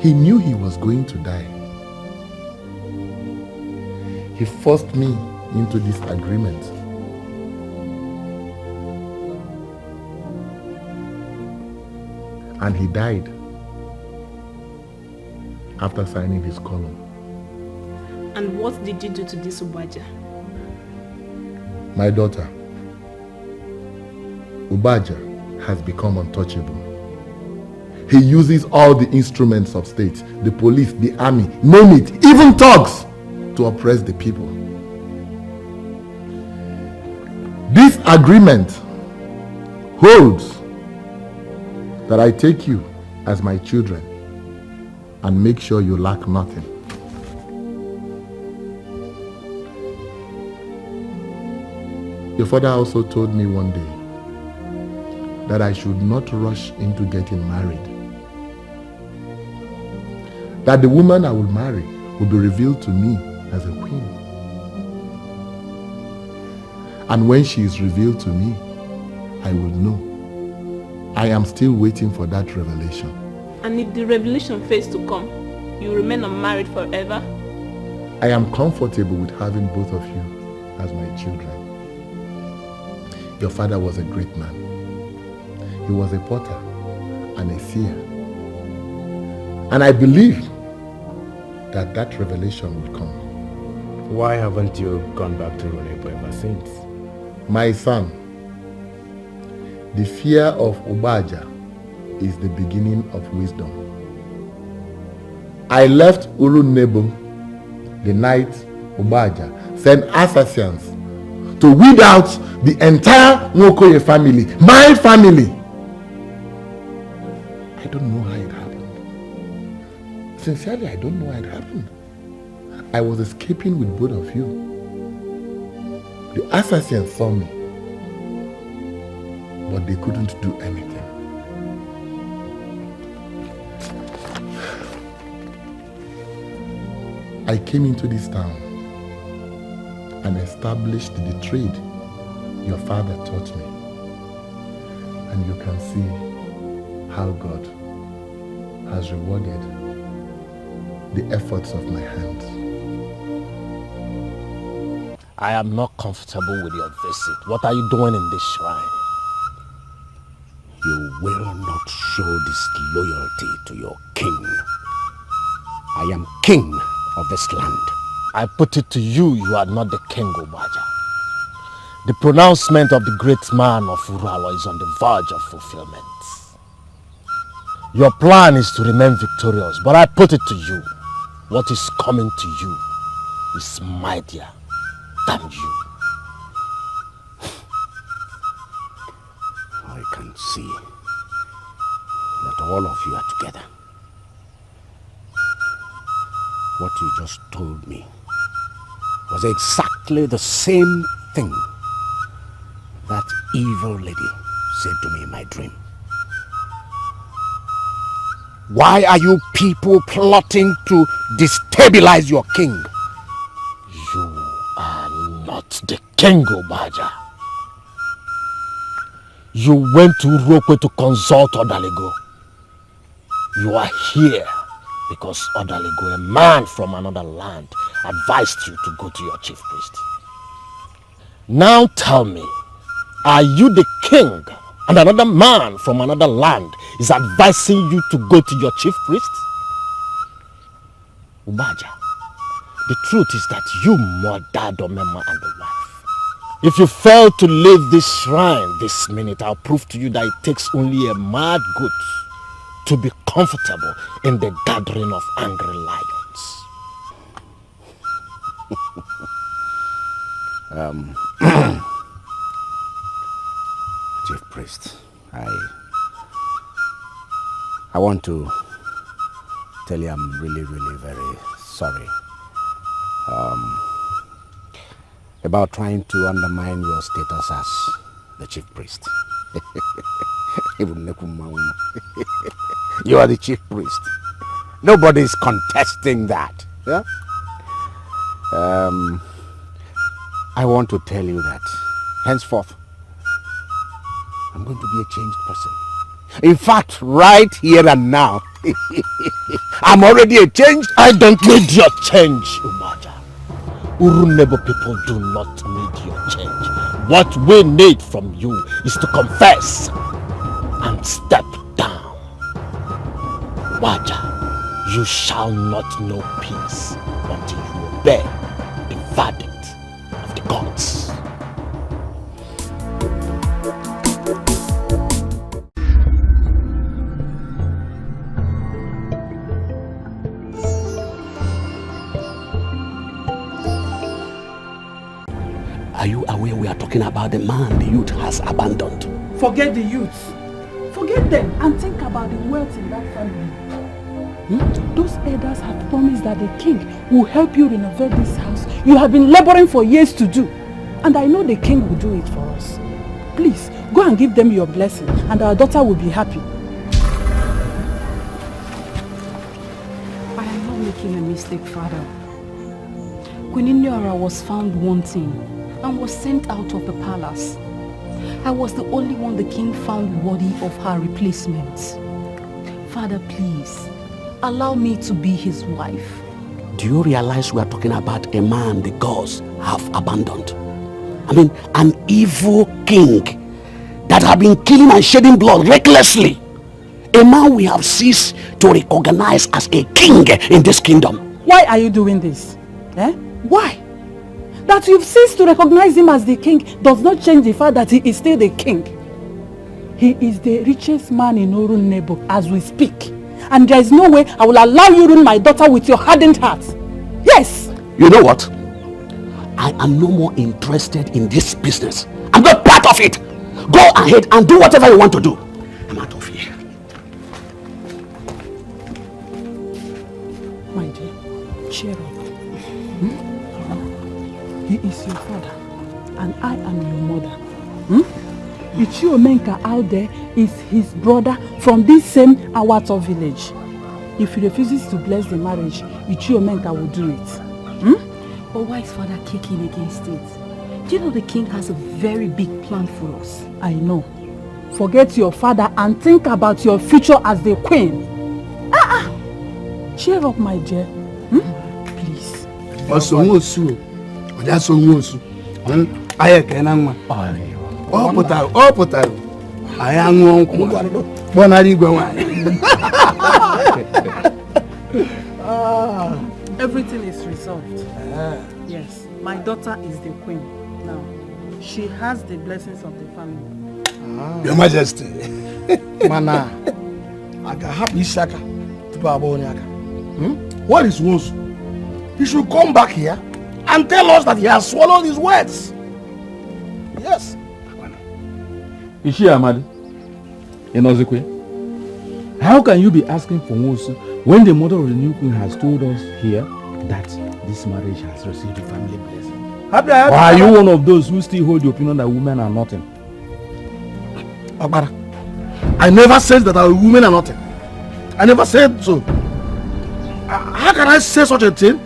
He knew he was going to die. He forced me into this agreement. And he died after signing his column. And what did you do to this Ubaja? My daughter, Ubaja has become untouchable. He uses all the instruments of state, the police, the army, name it, even thugs, to oppress the people. This agreement holds that I take you as my children and make sure you lack nothing. Your father also told me one day that I should not rush into getting married. That the woman I will marry will be revealed to me as a queen. And when she is revealed to me, I will know. I am still waiting for that revelation. And if the revelation fails to come, you remain unmarried forever? I am comfortable with having both of you as my children. Your father was a great man. He was a potter and a seer. And I believe that that revelation will come. Why haven't you gone back to Ronebo ever since? My son, the fear of Ubaja is the beginning of wisdom. I left Ulu Nebo the night Ubaja sent assassins to weed out the entire Nwokoye family, my family. I don't know how it happened. Sincerely, I don't know how it happened. I was escaping with both of you. The assassins saw me, but they couldn't do anything. I came into this town and established the trade your father taught me. And you can see how God has rewarded the efforts of my hands. I am not comfortable with your visit. What are you doing in this shrine? You will not show disloyalty to your king. I am king of this land. I put it to you, you are not the king, Ubaja. The pronouncement of the great man of Uralo is on the verge of fulfillment. Your plan is to remain victorious, but I put it to you. What is coming to you is mightier than you. I can see that all of you are together. What you just told me was exactly the same thing that evil lady said to me in my dream. Why are you people plotting to destabilize your king? You are not the king, Ubaja. You went to Urokwe to consult Odalego. You are here because Odalego, a man from another land, advised you to go to your chief priest. Now tell me, are you the king and another man from another land is advising you to go to your chief priest? Ubaja, the truth is that you murdered Omema and the wife. If you fail to leave this shrine this minute, I'll prove to you that it takes only a mad goat to be comfortable in the gathering of angry lions. Chief priest, I want to tell you I'm really very sorry about trying to undermine your status as the chief priest. You are the chief priest. Nobody is contesting that. Yeah? I want to tell you that henceforth I'm going to be a changed person. In fact, right here and now, I'm already a changed. I don't need your change, Umaja. Urunebo people do not need your change. What we need from you is to confess and step down. Umaja, you shall not know peace until you obey the verdict of the gods. Are you aware we are talking about the man the youth has abandoned? Forget the youth. Forget them and think about the wealth in that family. Those elders have promised that the king will help you renovate this house you have been laboring for years to do. And I know the king will do it for us. Please, go and give them your blessing and our daughter will be happy. I am not making a mistake, Father. Queen Ini was found wanting and was sent out of the palace. I was the only one the king found worthy of her replacement. Father, please, allow me to be his wife. Do you realize we are talking about a man the gods have abandoned? I mean, an evil king that have been killing and shedding blood recklessly. A man we have ceased to recognize as a king in this kingdom. Why are you doing this? Eh? Why? That you've ceased to recognize him as the king does not change the fact that he is still the king. He is the richest man in Oru Nebo as we speak. And there is no way I will allow you to ruin my daughter with your hardened heart. Yes! You know what? I am no more interested in this business. I'm not part of it. Go ahead and do whatever you want to do. I'm out of here. My dear, cheer up. He is your father, and I am your mother. Ichiomenka out there is his brother from this same Awato village. If he refuses to bless the marriage, Ichiomenka will do it. But why is father kicking against it? Do you know the king has a very big plan for us? I know. Forget your father and think about your future as the queen. Cheer up, my dear. Please. Everything is resolved. Yes, my daughter is the queen now. She has the blessings of the family. Your Majesty. Mana, I can have Isaka to Baboniaka. What is worse? He should come back here and tell us that he has swallowed his words. Yes. Is she Amadi? Inozikwe? How can you be asking for Wosu when the mother of the new queen has told us here that this marriage has received a family blessing? Or are you one of those who still hold the opinion that women are nothing? Agbara, I never said that our women are nothing. I never said so. How can I say such a thing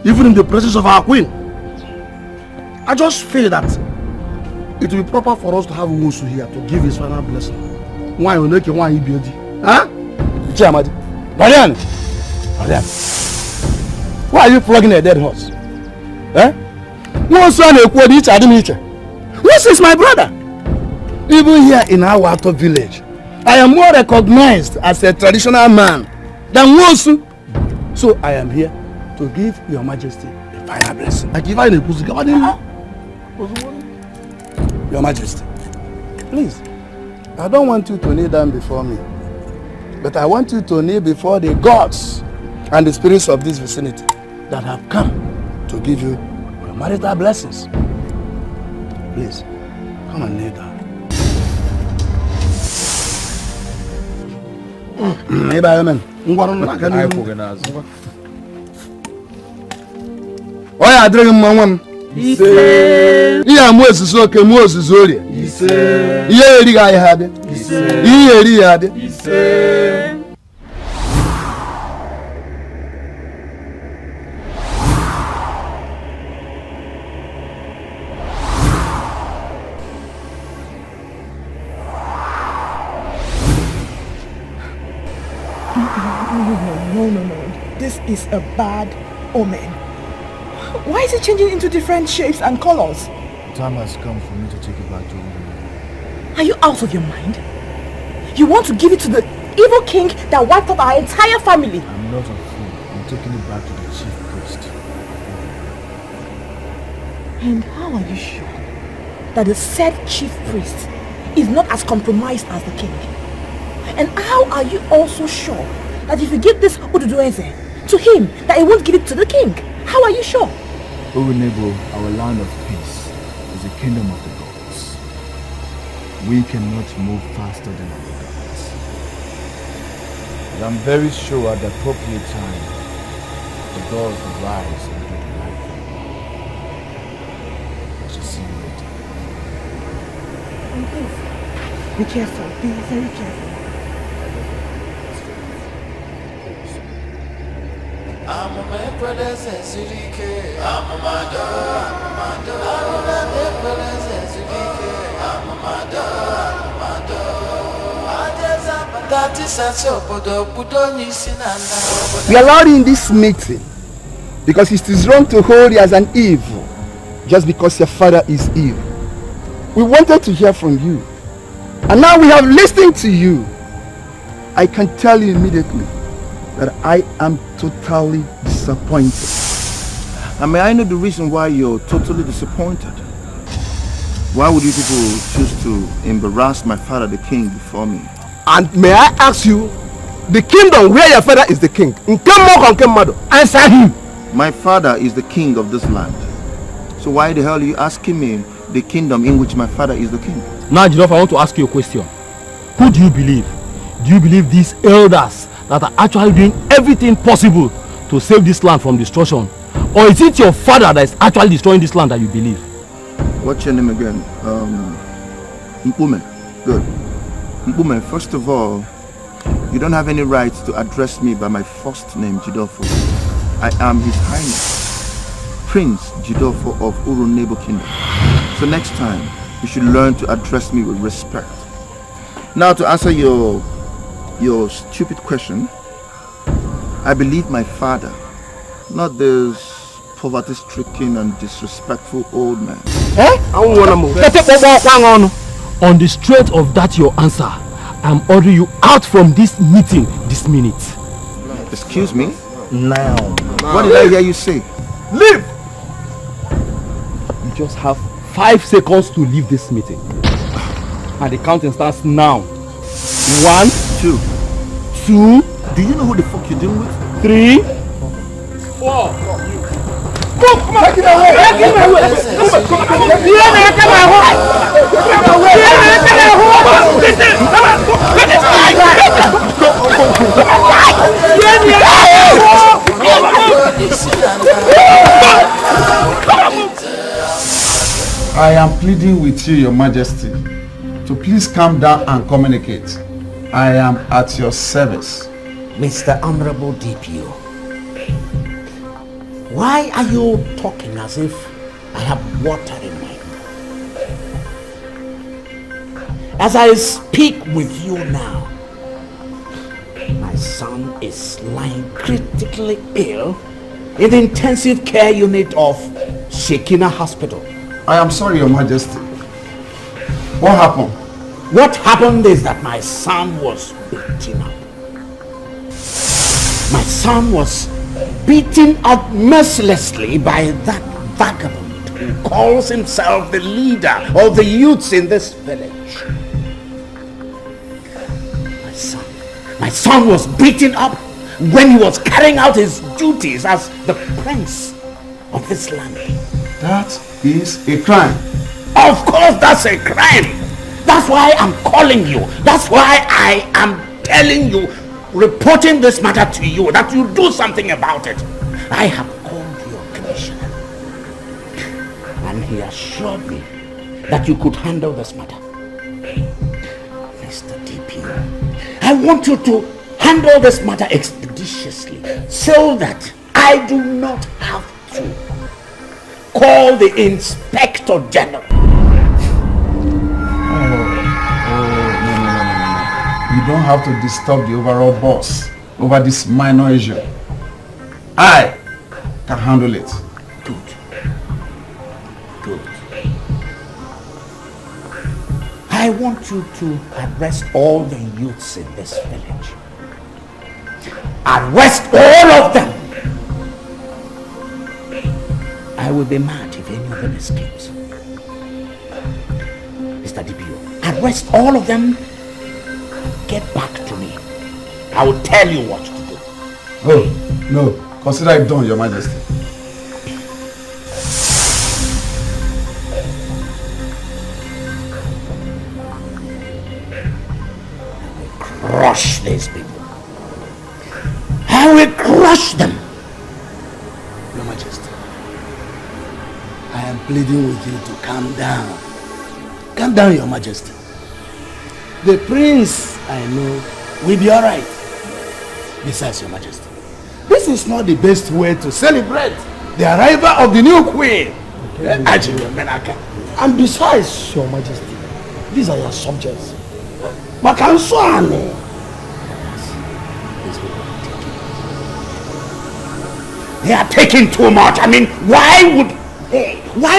even in the presence of our queen? I just feel that it will be proper for us to have Wosu here to give his final blessing. Why you make one build? Huh? Chamadi. Marian. Why are you flogging a dead horse? Eh? This is my brother. Even here in our Ato village, I am more recognized as a traditional man than Wosu. So I am here to give your majesty a final blessing. I give her a pussy. Your majesty, please, I don't want you to kneel down before me, but I want you to kneel before the gods and the spirits of this vicinity that have come to give you your marital blessings. Please, come and kneel down. Oya adịrịghị mma nwa m. Ihe amụ osisi oke mụ osisi orie. Ihe erighị anyị ha abịa. Ihe erighị ya abịa. No. This is a bad omen. Why is it changing into different shapes and colors? The time has come for me to take it back to Oru. Are you out of your mind? You want to give it to the evil king that wiped out our entire family? I'm not a fool. I'm taking it back to the chief priest. And how are you sure that the said chief priest is not as compromised as the king? And how are you also sure that if you give this Ududueze to him, that he won't give it to the king? How are you sure? Oru Nebo, our land of peace, is the kingdom of the gods. We cannot move faster than our gods. But I'm very sure at the appropriate time, the gods will rise and do the right thing. I shall see you later. And please, be careful. Be very careful. We allowed in this meeting because it is wrong to hold you as an evil just because your father is evil. We wanted to hear from you, and now we have listened to you. I can tell you immediately that I am totally disappointed. And may I know the reason why you're totally disappointed? Why would you people choose to embarrass my father, the king, before me? And may I ask you, the kingdom where your father is the king, answer him. My father is the king of this land. So why the hell are you asking me the kingdom in which my father is the king? Now, Jidoff, I want to ask you a question. Who do you believe? Do you believe these elders that are actually doing everything possible to save this land from destruction? Or is it your father that is actually destroying this land that you believe? What's your name again? Mpume. Good. Mpume, first of all, you don't have any right to address me by my first name, Jidofo. I am His Highness, Prince Jidofo of Urunebo Kingdom. So next time, you should learn to address me with respect. Now to answer your stupid question, I believe my father, not this poverty-stricken and disrespectful old man. On the strength of that your answer, I'm ordering you out from this meeting this minute. Excuse me? Now. What did I hear you say? Leave! You just have 5 seconds to leave this meeting. And the counting starts now. 1, 2. Do you know who the fuck you're dealing with? 3, 4. Come on, take him away! Take him away! I am pleading with you, Your Majesty, to please calm down and communicate. I am at your service. Mr. Honorable DPO, why are you talking as if I have water in my mouth? As I speak with you now, my son is lying critically ill in the intensive care unit of Shekina Hospital. I am sorry, Your Majesty. What happened? What happened is that my son was beaten up. My son was beaten up mercilessly by that vagabond who calls himself the leader of the youths in this village. My son was beaten up when he was carrying out his duties as the prince of this land. That is a crime. Of course that's a crime. That's why I'm calling you. That's why I am telling you, reporting this matter to you, that you do something about it. I have called your commissioner, and he assured me that you could handle this matter. Mr. DPO, I want you to handle this matter expeditiously so that I do not have to call the Inspector General. You don't have to disturb the overall boss over this minor issue. I can handle it. Good. I want you to arrest all the youths in this village. Arrest all of them. I will be mad if any of them escapes. Mr. DPO, arrest all of them. Get back to me. I will tell you what to do. Oh, no. Consider it done, Your Majesty. Crush these people. I will crush them. Your Majesty, I am pleading with you to calm down. Calm down, Your Majesty. The prince, I know, will be alright. Besides, Your Majesty, this is not the best way to celebrate the arrival of the new queen. And besides, Your Majesty, these are your subjects. They are taking too much. I mean, why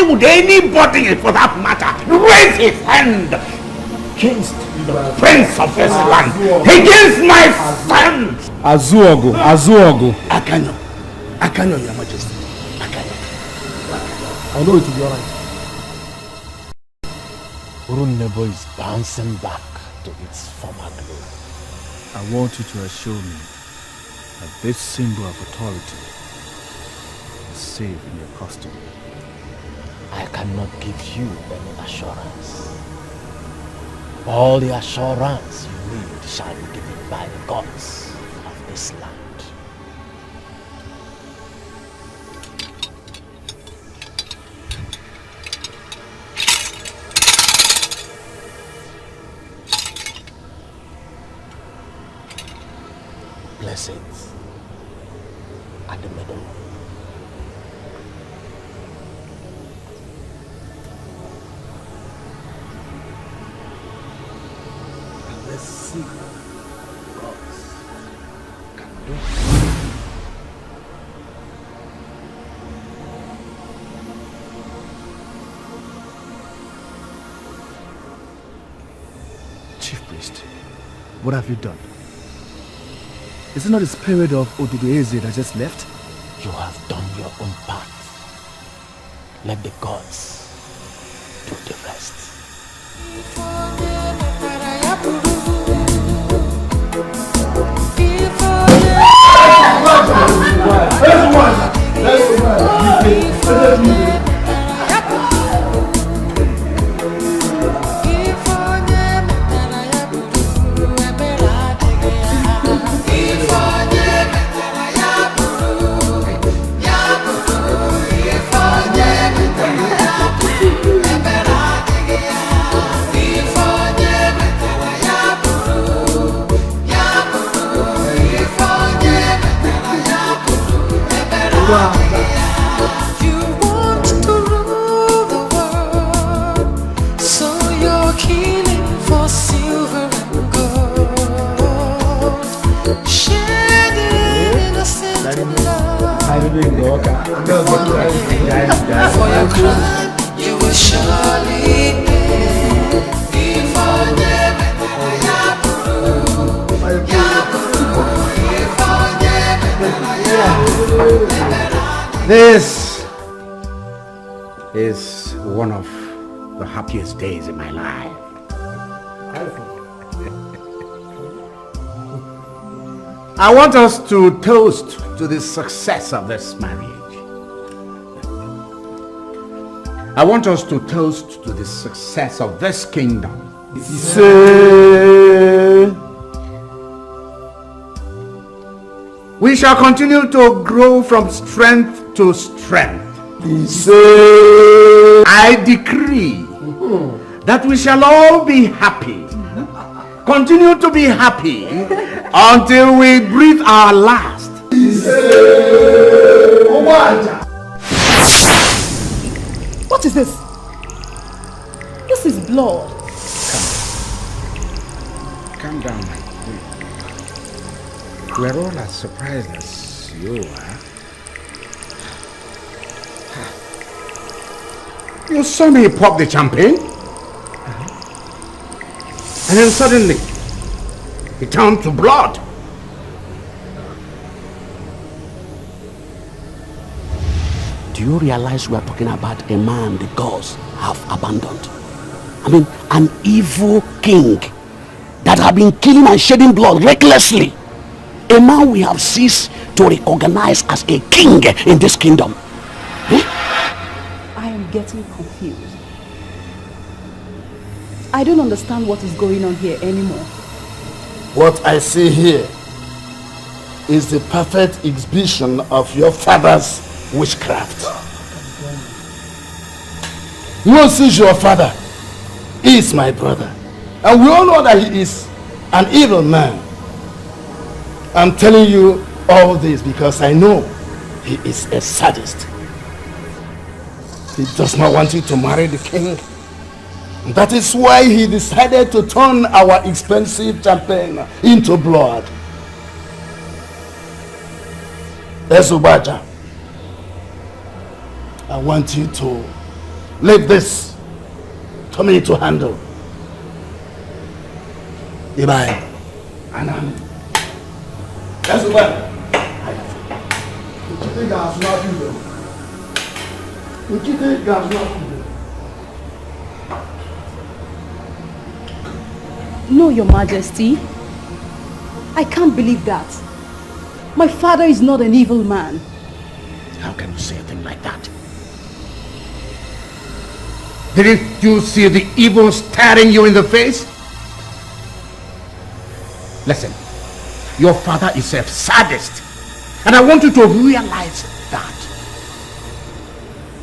would anybody, for that matter, raise his hand against the prince of this land, against my son? Azuogo. Akanyo, Your Majesty. Akanyo. I know it will be alright. Urunebo is bouncing back to its former glory. I want you to assure me that this symbol of authority is safe in your custody. I cannot give you any assurance. All the assurance you need shall be given by the gods of this land. Place it at the middle. Let's see what gods can do. Chief Priest, what have you done? Is it not the spirit of Odudueze that just left? You have done your own part. Let the gods do the rest. You want to rule the world, so you're killing for silver and gold, shedding innocent blood. For your crime, you will surely pay. Before them, This is one of the happiest days in my life. I want us to toast to the success of this marriage. I want us to toast to the success of this kingdom. We shall continue to grow from strength to strength. I decree that we shall all be happy. Continue to be happy until we breathe our last. What is this? This is blood. Calm down, my queen. We're all as surprised as you are. You saw me pop the champagne, and then suddenly it turned to blood. Do you realize we are talking about a man the gods have abandoned? I mean, an evil king that have been killing and shedding blood recklessly. A man we have ceased to recognize as a king in this kingdom. I am getting confused. I don't understand what is going on here anymore. What I see here is the perfect exhibition of your father's witchcraft. You see, your father is my brother, and we all know that he is an evil man. I'm telling you all this because I know he is a sadist. He does not want you to marry the king. That is why he decided to turn our expensive champagne into blood. Ezubaja, I want you to leave this to me to handle. Ibai. Anam. Ezubaja. No, Your Majesty. I can't believe that. My father is not an evil man. How can you say a thing like that? Didn't you see the evil staring you in the face? Listen, your father is a sadist, and I want you to realize that.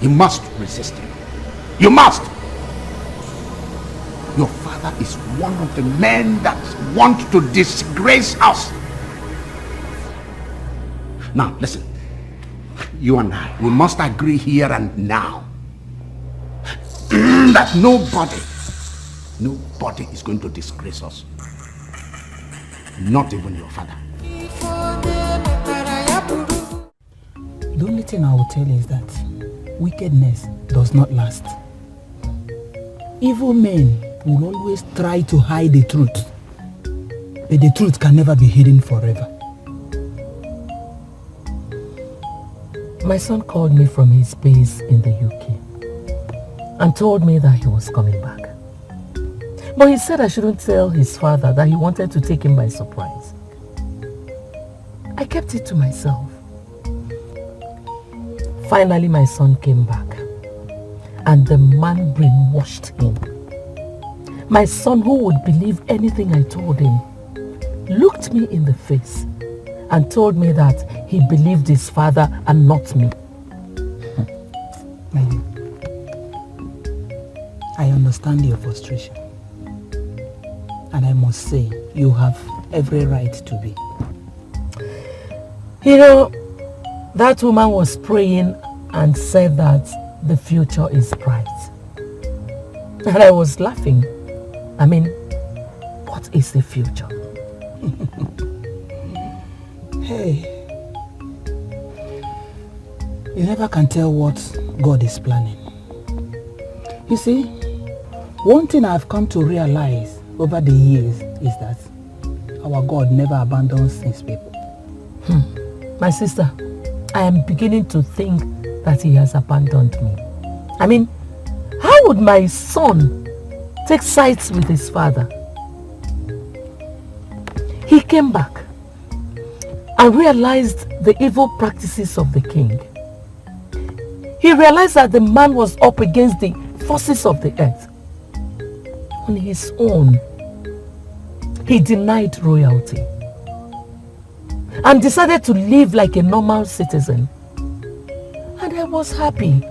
You must resist him. You must. Your father is one of the men that want to disgrace us. Now, listen. You and I, we must agree here and now that nobody is going to disgrace us. Not even your father. The only thing I will tell you is that wickedness does not last. Evil men will always try to hide the truth, but the truth can never be hidden forever. My son called me from his base in the UK and told me that he was coming back. But he said I shouldn't tell his father that he wanted to take him by surprise. I kept it to myself. Finally, my son came back and the man brainwashed him. My son, who would believe anything I told him, looked me in the face and told me that he believed his father and not me. I understand your frustration. And I must say, you have every right to be. You know, that woman was praying and said that the future is bright. And I was laughing. I mean, what is the future? Hey, you never can tell what God is planning. You see, one thing I've come to realize over the years is that our God never abandons his people. My sister, I am beginning to think that he has abandoned me. I mean, how would my son take sides with his father? He came back and realized the evil practices of the king. He realized that the man was up against the forces of the earth. On his own, he denied royalty and decided to live like a normal citizen. And I was happy.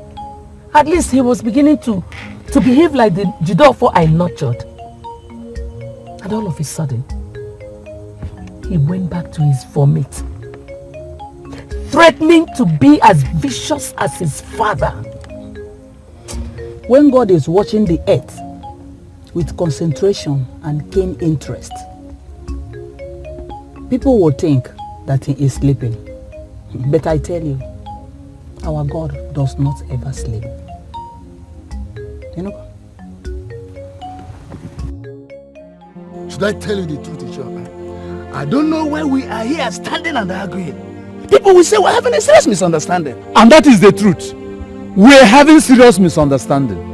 At least he was beginning to behave like the Jidofo I nurtured. And all of a sudden, he went back to his vomit, threatening to be as vicious as his father. When God is watching the earth with concentration and keen interest, people will think that he is sleeping. But I tell you, our God does not ever sleep. You know? Should I tell you the truth, Ichoma? I don't know why we are here standing and arguing. People will say we're having a serious misunderstanding. And that is the truth. We're having serious misunderstanding.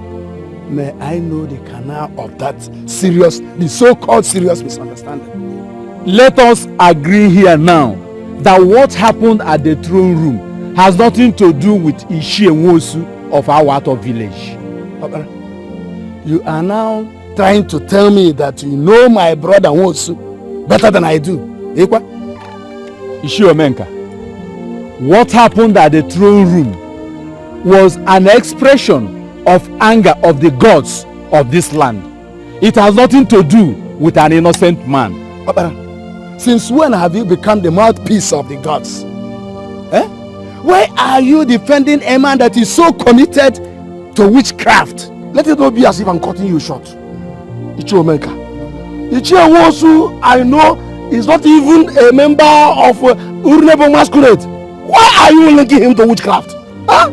May I know the canal of that the so-called serious misunderstanding? Let us agree here now that what happened at the throne room has nothing to do with Ishi and Wosu of our Awato village. Papa, you are now trying to tell me that you know my brother Wosu better than I do. Ekwa? Ishi Omenka, what happened at the throne room was an expression of anger of the gods of this land. It has nothing to do with an innocent man. Papa, since when have you become the mouthpiece of the gods? Why are you defending a man that is so committed to witchcraft? Let it not be as if I'm cutting you short. Ichiomenka. Ichiowosu, I know, is not even a member of Urnebo Masquerade. Why are you linking him to witchcraft? Huh?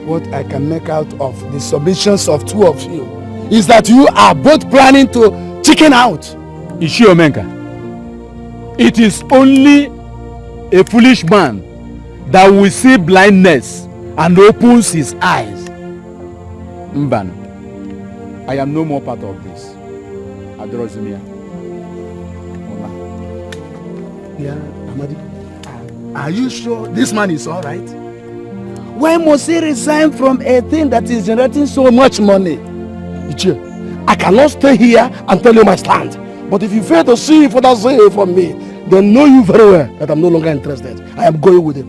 What I can make out of the submissions of two of you is that you are both planning to chicken out. Ichiomenka, it is only a foolish man that will see blindness and opens his eyes Mban, I am no more part of this. Adorozumia. Yeah, Amadi. Are you sure this man is alright? Why must he resign from a thing that is generating so much money? Ichie, I cannot stay here and tell you my stand. But if you fail to see further say from me, then know you very well that I'm no longer interested. I am going with him.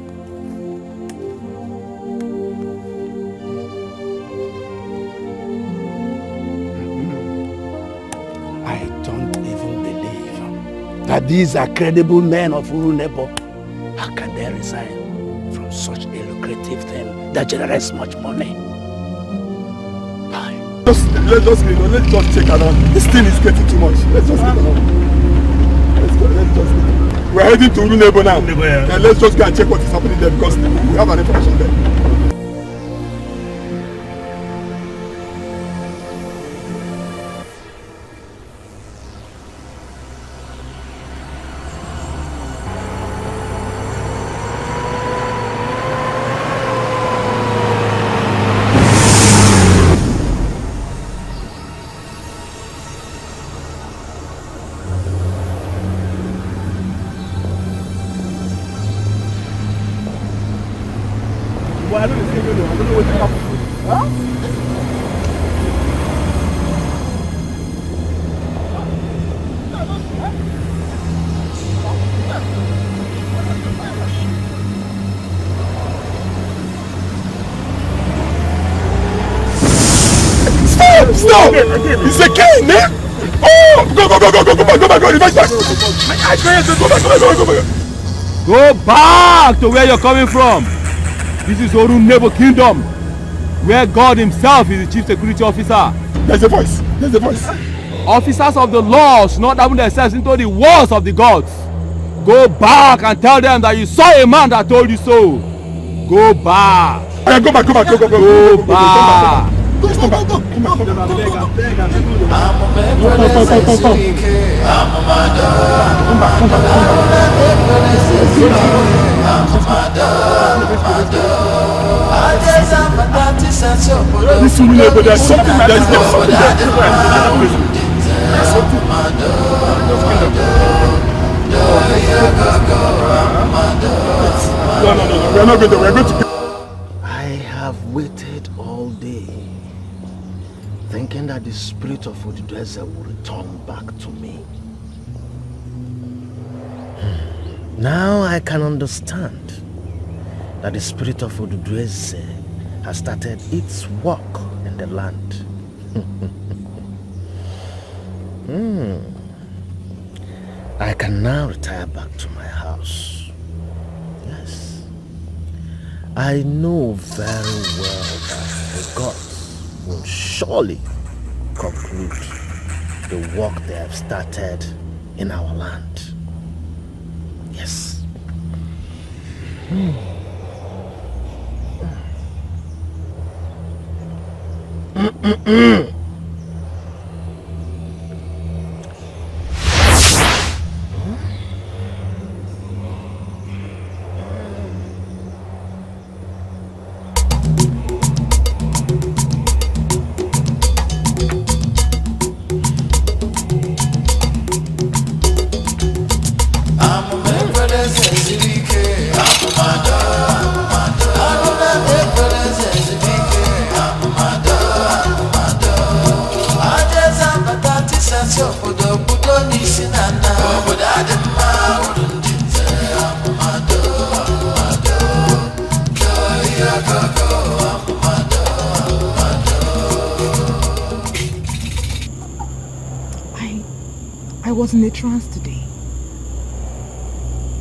I don't even believe that these are credible men of Urunebo. How can they resign from such a lucrative thing that generates much money? Let's just check around. This thing is getting too much. Let's just get around. Let's go. We're heading to Urunebo now. And let's just go and check what is happening there because we have an information there. Stop! It's a king, man! Oh! Go back! Go back to where you're coming from. This is Urunebo Kingdom, where God himself is the chief security officer. There's a voice. Officers of the law should not have themselves into the wars of the gods. Go back and tell them that you saw a man that told you so. Go back. Go back. Go back. This will never. There's something. There's something. No. We're not going to. We're going to. I have waited all day, thinking that the spirit of Ugezu will return back to me. Now I can understand that the spirit of Ugezu has started its work in the land. I can now retire back to my house. Yes. I know very well that the gods will surely conclude the work they have started in our land. Yes. I was in a trance today.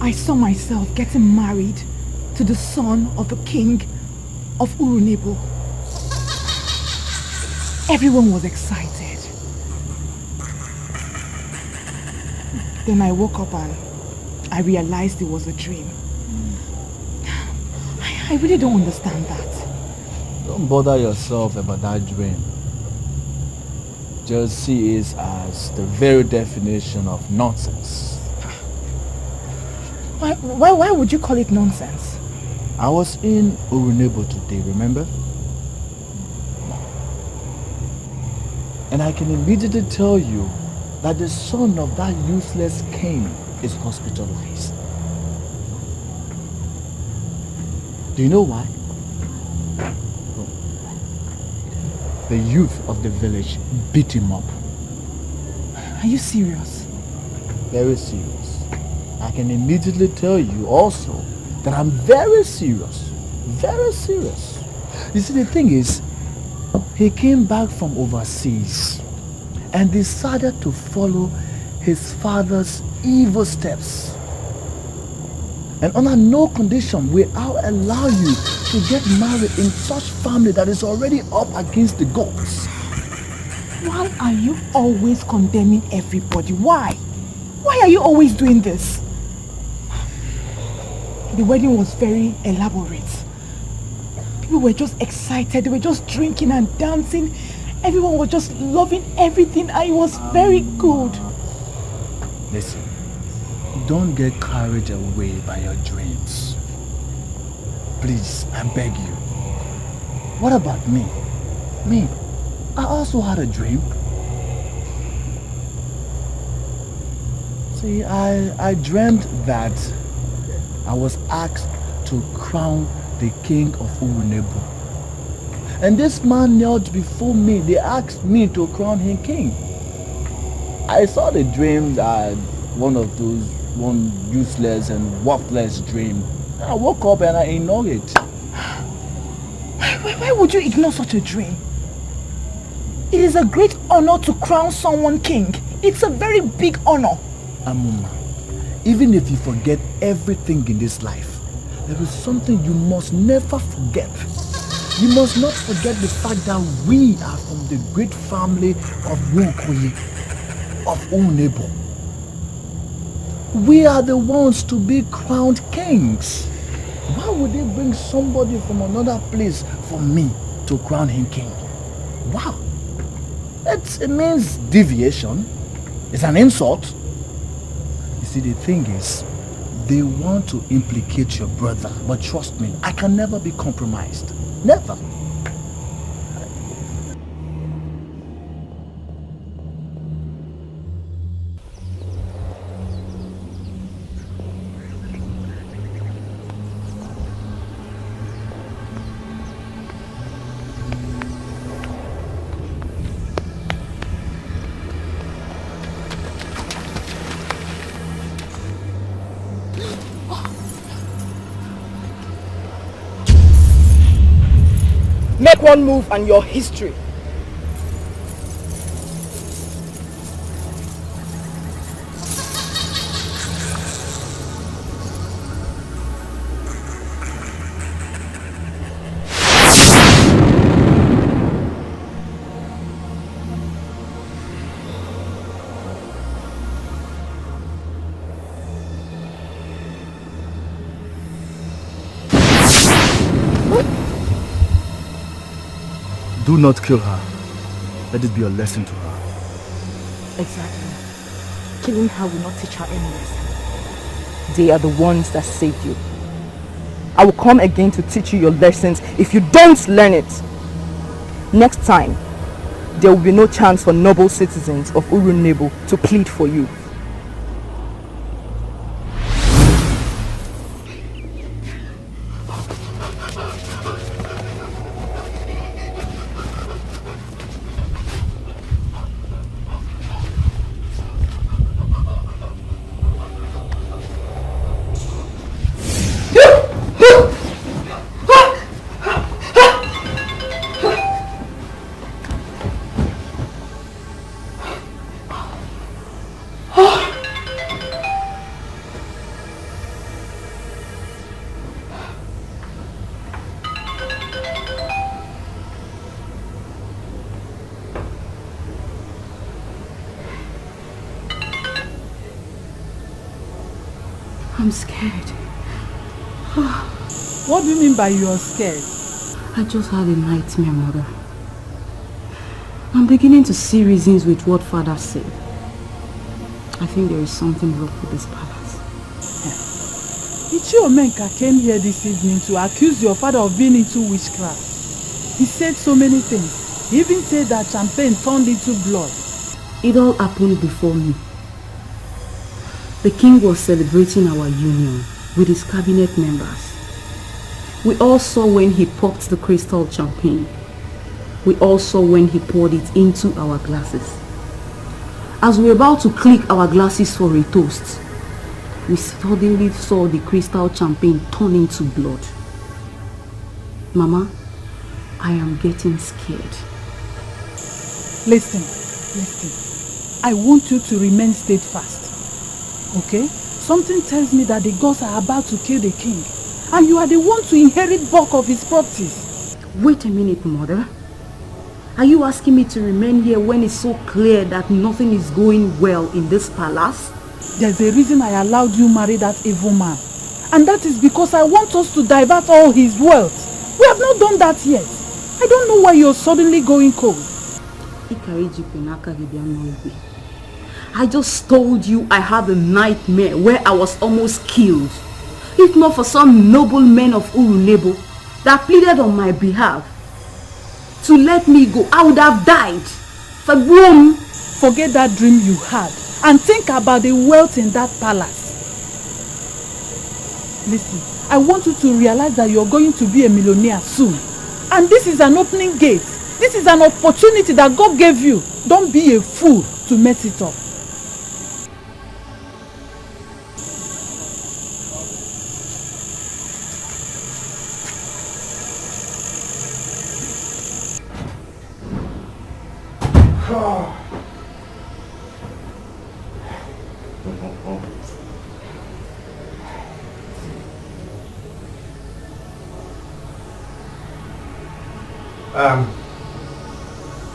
I saw myself getting married to the son of the king of Urunebo. Everyone was excited. Then I woke up and I realized it was a dream. I really don't understand that. Don't bother yourself about that dream. Just see it as the very definition of nonsense. Why would you call it nonsense? I was in Urunebo today, remember? And I can immediately tell you that the son of that useless king is hospitalized. Do you know why? The youth of the village beat him up. Are you serious? Very serious. I can immediately tell you also that I'm very serious. Very serious. You see, the thing is, he came back from overseas and decided to follow his father's evil steps. And under no condition will I allow you to get married in such family that is already up against the gods. Why are you always condemning everybody? Why? Why are you always doing this? The wedding was very elaborate. People were just excited. They were just drinking and dancing. Everyone was just loving everything, and it was very good. Listen, don't get carried away by your dreams. Please, I beg you. What about me? Me, I also had a dream. See, I dreamt that I was asked to crown the king of Ugezu. And this man knelt before me. They asked me to crown him king. I saw the dream that one useless and worthless dream. I woke up and I ignored it. Why would you ignore such a dream? It is a great honor to crown someone king. It's a very big honor. Amuma, even if you forget everything in this life, there is something you must never forget. You must not forget the fact that we are from the great family of Wokoye, of Ugezu. We are the ones to be crowned kings. Why would they bring somebody from another place for me to crown him king? Wow. It means deviation. It's an insult. You see, the thing is, they want to implicate your brother, but trust me, I can never be compromised. Never. Make one move and your history. Do not kill her. Let it be a lesson to her. Exactly. Killing her will not teach her any lesson. They are the ones that saved you. I will come again to teach you your lessons if you don't learn it. Next time, there will be no chance for noble citizens of Ugezu to plead for you. I'm scared. What do you mean by you're scared? I just had a nightmare, Mother. I'm beginning to see reasons with what Father said. I think there is something wrong with this palace. Ichio Menka came here this evening to accuse your father of being into witchcraft. He said so many things. He even said that champagne turned into blood. It all happened before me. The king was celebrating our union with his cabinet members. We all saw when he popped the crystal champagne. We all saw when he poured it into our glasses. As we were about to click our glasses for a toast, we suddenly saw the crystal champagne turn into blood. Mama, I am getting scared. Listen. I want you to remain steadfast. Okay? Something tells me that the gods are about to kill the king. And you are the one to inherit bulk of his properties. Wait a minute, mother. Are you asking me to remain here when it's so clear that nothing is going well in this palace? There's a reason I allowed you marry that evil man. And that is because I want us to divert all his wealth. We have not done that yet. I don't know why you're suddenly going cold. I just told you I had a nightmare where I was almost killed. If not for some noble men of Urunebo that pleaded on my behalf to let me go, I would have died. Forget that dream you had and think about the wealth in that palace. Listen, I want you to realize that you're going to be a millionaire soon. And this is an opening gate. This is an opportunity that God gave you. Don't be a fool to mess it up.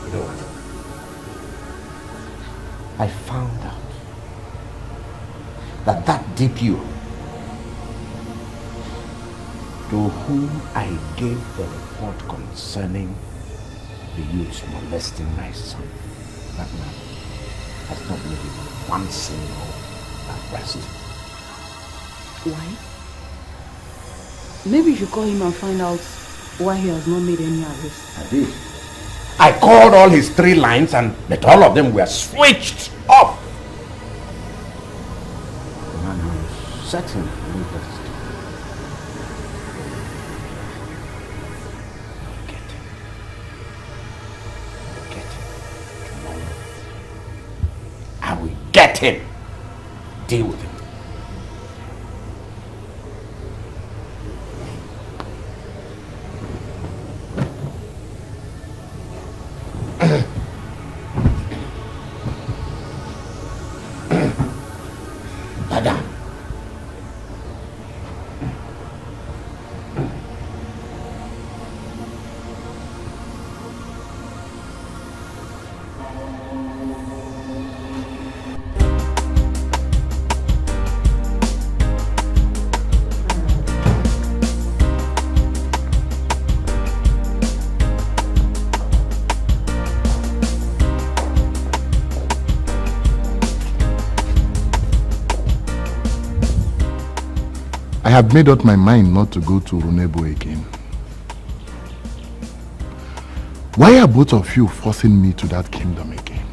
You know what? I found out that DPO to whom I gave the report concerning the youths molesting my son, that man has not made even one single arrest. Why? Maybe you should call him and find out why he has not made any arrests. I did. I called all his 3 lines but all of them were switched off. The man who is certain won't let us do. I will get him. Deal with him. I have made up my mind not to go to Runebo again. Why are both of you forcing me to that kingdom again?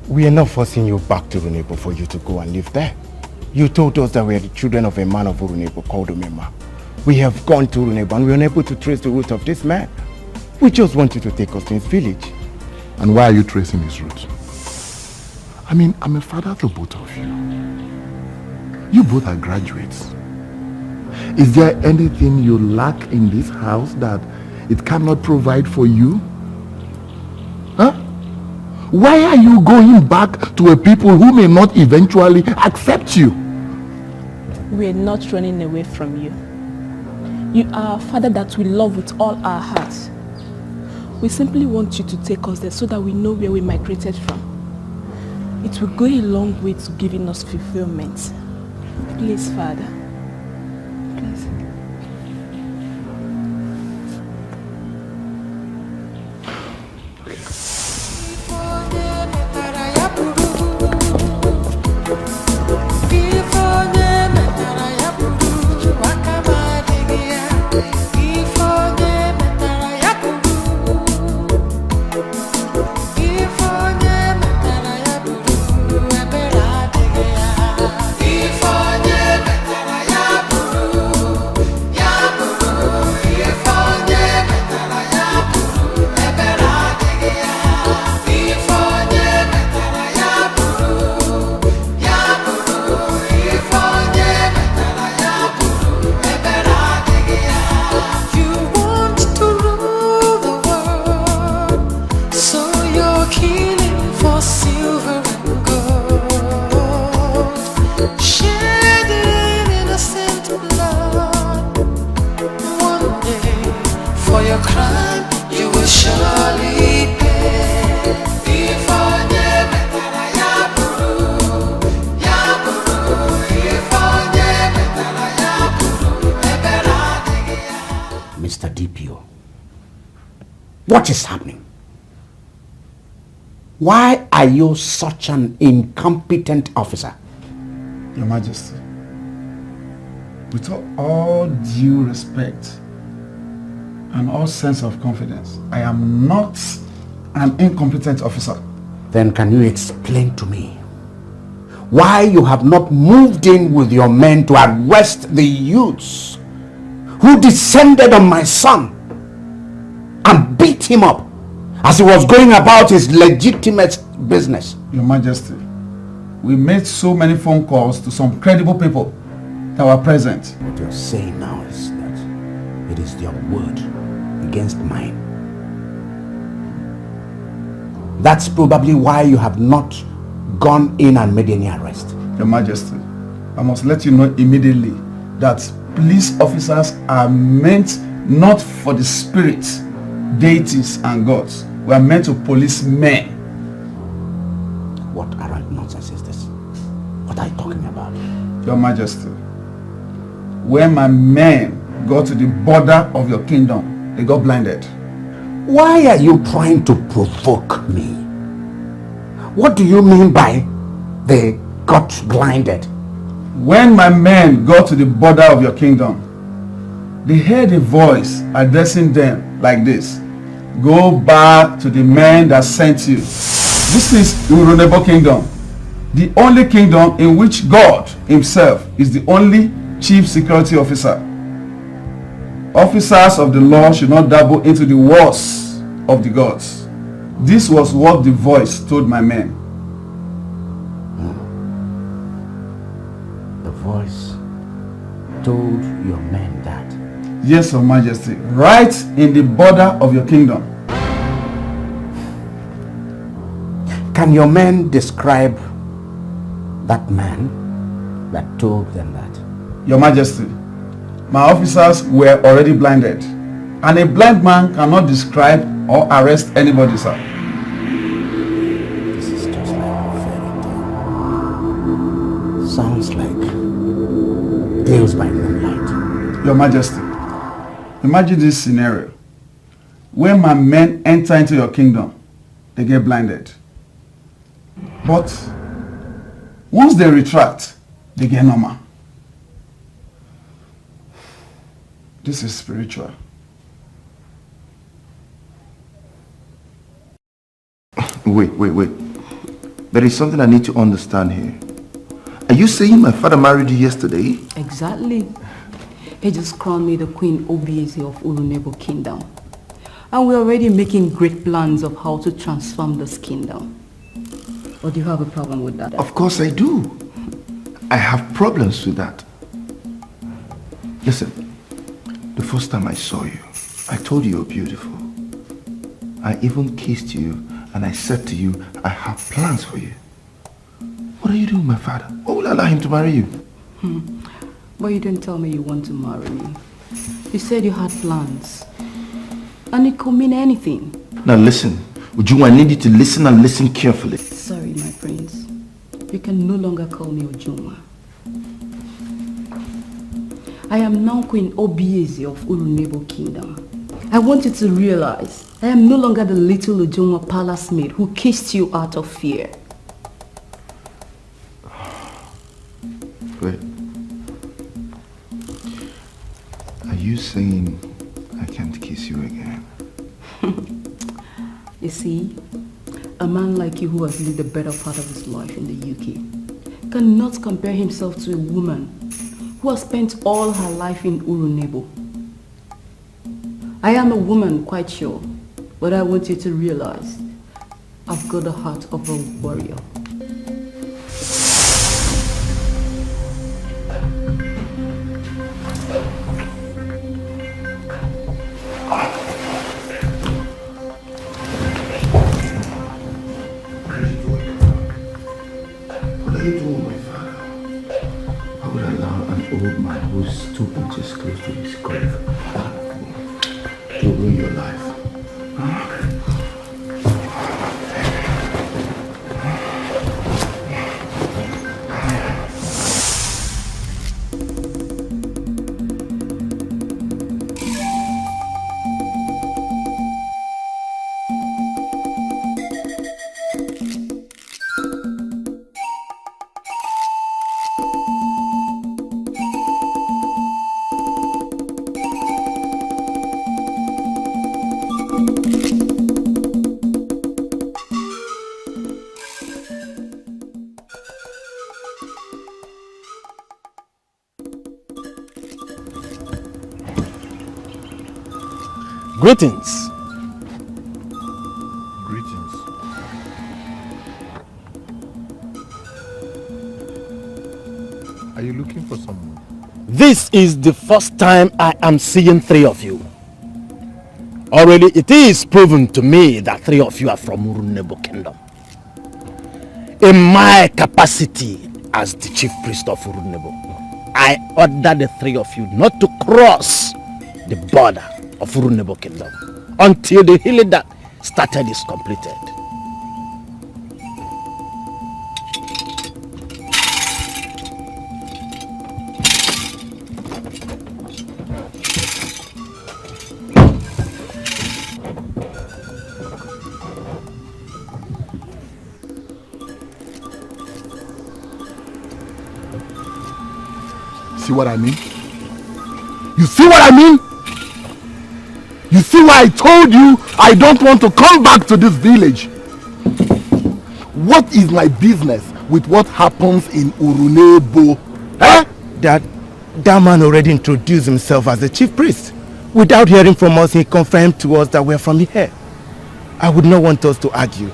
We are not forcing you back to Runebo for you to go and live there. You told us that we are the children of a man of Runebo called Umema. We have gone to Runebo and we are unable to trace the root of this man. We just want you to take us to his village. And why are you tracing his root? I mean, I'm a father to both of you. You both are graduates. Is there anything you lack in this house that it cannot provide for you? Huh? Why are you going back to a people who may not eventually accept you? We're not running away from you. You are a father that we love with all our hearts. We simply want you to take us there so that we know where we migrated from. It will go a long way to giving us fulfillment. Please, Father. Please. What is happening? Why are you such an incompetent officer? Your Majesty, with all due respect and all sense of confidence, I am not an incompetent officer. Then can you explain to me why you have not moved in with your men to arrest the youths who descended on my son and beat him up as he was going about his legitimate business? Your Majesty, we made so many phone calls to some credible people that were present. What you're saying now is that it is their word against mine. That's probably why you have not gone in and made any arrest. Your Majesty, I must let you know immediately that police officers are meant not for the spirits, deities and gods. We are meant to police men. What arrant nonsense is this? What are you talking about? Your Majesty, when my men got to the border of your kingdom, they got blinded. Why are you trying to provoke me? What do you mean by they got blinded? When my men got to the border of your kingdom, they heard a voice addressing them like this: go back to the men that sent you. This is Urunebo Kingdom, the only kingdom in which God himself is the only chief security officer. Officers of the law should not dabble into the wars of the gods. This was what the voice told my men. The voice told your men that? Yes, Your Majesty, right in the border of your kingdom. Can your men describe that man that told them that? Your Majesty, my officers were already blinded, and a blind man cannot describe or arrest anybody, sir. This is just like a fairy tale. Sounds like tales by moonlight. Your Majesty, imagine this scenario. When my men enter into your kingdom, they get blinded. But once they retract, they get normal. This is spiritual. Wait. There is something I need to understand here. Are you saying my father married you yesterday? Exactly. He just crowned me the Queen Ugezu of Urunebo Kingdom. And we're already making great plans of how to transform this kingdom. Or do you have a problem with that? Of course I do. I have problems with that. Listen, the first time I saw you, I told you you're beautiful. I even kissed you and I said to you, I have plans for you. What are you doing, my father? What will allow him to marry you? But you didn't tell me you want to marry me. You said you had plans. And it could mean anything. Now listen, Uju, I need you to listen and listen carefully. Sorry, my prince. You can no longer call me Ujuma. I am now Queen Ugezu of Urunebo Kingdom. I want you to realize I am no longer the little Ujuma palace maid who kissed you out of fear. Wait. Are you saying I can't kiss you again? You see, a man like you who has lived the better part of his life in the UK cannot compare himself to a woman who has spent all her life in Urunebo. I am a woman, quite sure, but I want you to realize I've got the heart of a warrior. What are you doing, my father? I would allow an old man who's 2 inches close to his grave to ruin your life. Greetings. Greetings. Are you looking for someone? This is the first time I am seeing three of you. Already it is proven to me that three of you are from Urunebo Kingdom. In my capacity as the chief priest of Urunebo, I order the three of you not to cross the border of Urunebo Kingdom until the healing that started is completed. See what I mean? You see what I mean? You see why I told you I don't want to come back to this village? What is my business with what happens in Urunebo? Eh? That man already introduced himself as the chief priest. Without hearing from us, he confirmed to us that we're from here. I would not want us to argue.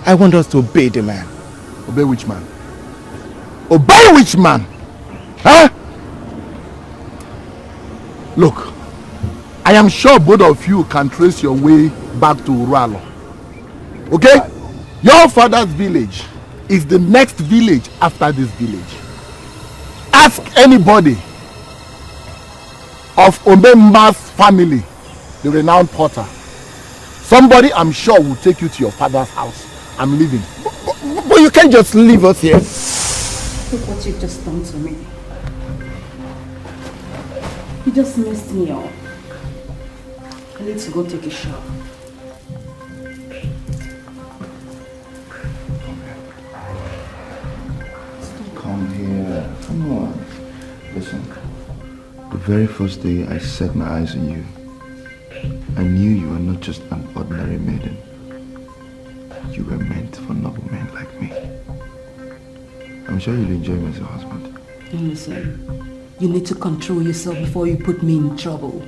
I want us to obey the man. Obey which man? Obey which man? Huh? Look, I am sure both of you can trace your way back to Urualo. Okay? Your father's village is the next village after this village. Ask anybody of Omemba's family, the renowned potter. Somebody I'm sure will take you to your father's house. I'm leaving. But you can't just leave us here. Look what you've just done to me. You just messed me up. I need to go take a shower. Come here. Come on. Listen. The very first day I set my eyes on you, I knew you were not just an ordinary maiden. You were meant for noble men like me. I'm sure you'll enjoy me as your husband. And listen, you need to control yourself before you put me in trouble.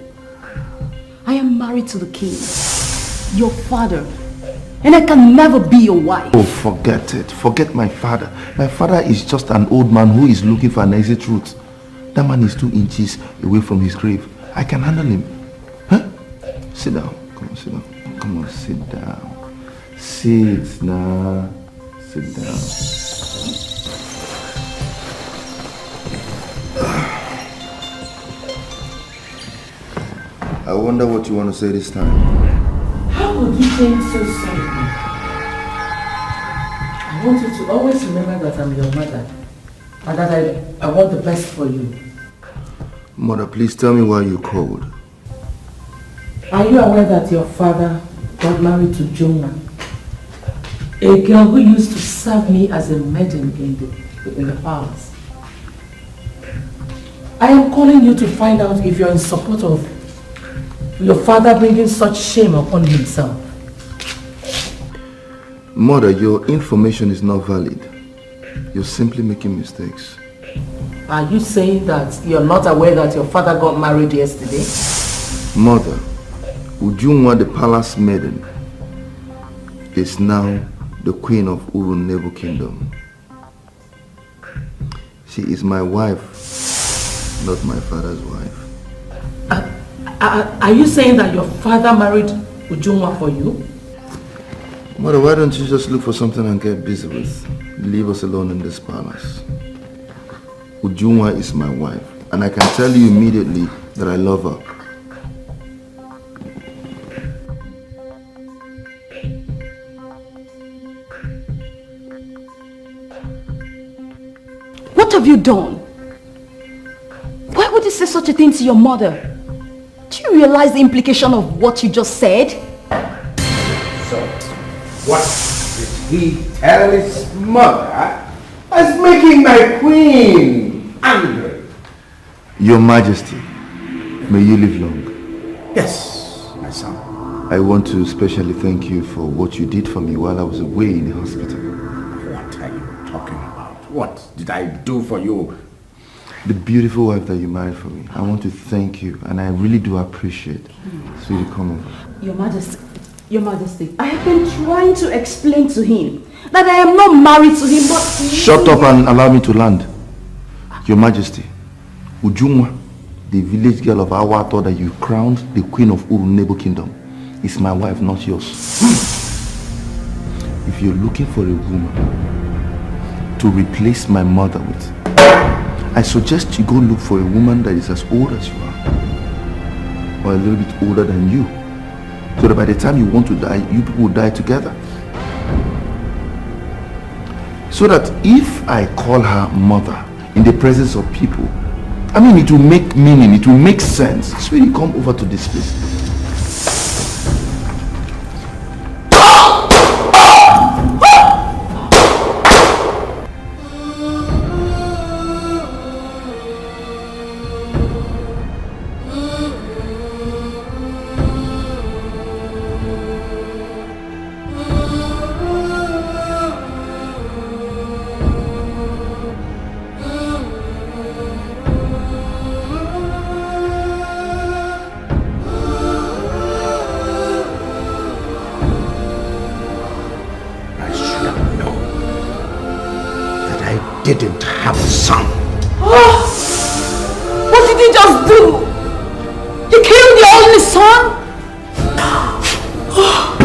I am married to the king, your father, and I can never be your wife. Oh, forget it. Forget my father. My father is just an old man who is looking for an exit route. That man is 2 inches away from his grave. I can handle him. Huh? Sit down. Come on, sit down. Come on, sit down. Sit now. Sit down. I wonder what you want to say this time. How would you change so suddenly? I want you to always remember that I'm your mother and that I want the best for you. Mother, please tell me why you called. Are you aware that your father got married to Jonah, a girl who used to serve me as a maiden in the palace? I am calling you to find out if you're in support of your father bringing such shame upon himself. Mother, your information is not valid. You're simply making mistakes. Are you saying that you're not aware that your father got married yesterday? Mother, Ujunwa, the palace maiden, is now the queen of Urunebo Kingdom. She is my wife, not my father's wife. Are you saying that your father married Ujunwa for you? Mother, why don't you just look for something and get busy with? Leave us alone in this palace. Ujunwa is my wife, and I can tell you immediately that I love her. What have you done? Why would you say such a thing to your mother? Do you realize the implication of what you just said? So, what did he tell his mother as making my queen angry? Your Majesty, may you live long. Yes, my son. I want to especially thank you for what you did for me while I was away in the hospital. What are you talking about? What did I do for you? the beautiful wife that you married for me. I want to thank you, and I really do appreciate Sweetie coming. Your Majesty, I have been trying to explain to him that I am not married to him, but... Shut up and allow me to land. Your Majesty, Ujungwa, the village girl of Awa, thought that you crowned the queen of Urunebo Kingdom. It's my wife, not yours. If you're looking for a woman to replace my mother with, I suggest you go look for a woman that is as old as you are, or a little bit older than you, so that by the time you want to die, you people will die together. So that if I call her mother in the presence of people, I mean, it will make meaning, it will make sense. Sweetie, come over to this place. Didn't have a son. Oh, what did you just do? You killed your only son? Oh.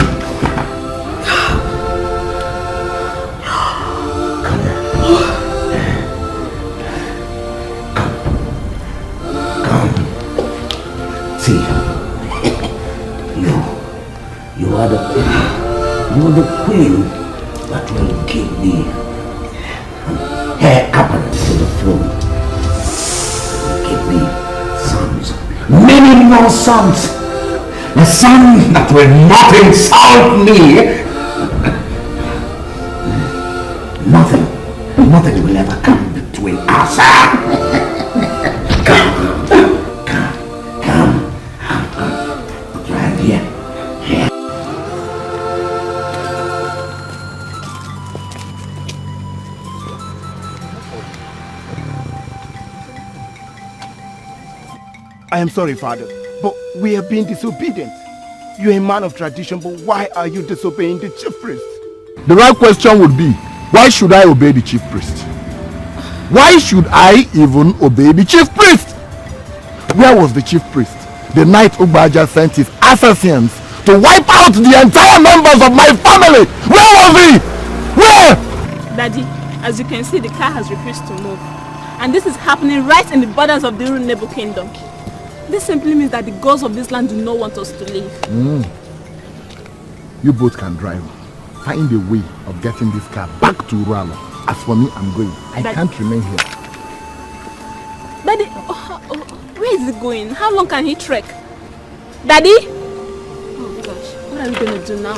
Come. See, you are the queen that will give me heir apparent to the throne. Give me sons, many more sons, a son that will not insult me. Nothing will ever come between us. Come, right here. I am sorry, Father, but we have been disobedient. You're a man of tradition, but why are you disobeying the chief priest? The right question would be, why should I obey the chief priest? Why should I even obey the chief priest? Where was the chief priest the night Ugbaja sent his assassins to wipe out the entire members of my family? Where was he? Where? Daddy, as you can see, the car has refused to move. And this is happening right in the borders of the Urunebo Kingdom. This simply means that the gods of this land do not want us to leave. You both can drive. Find a way of getting this car back to Uruala. As for me, I'm going. I can't remain here. Daddy, where is he going? How long can he trek? Daddy? Oh gosh, what are we going to do now?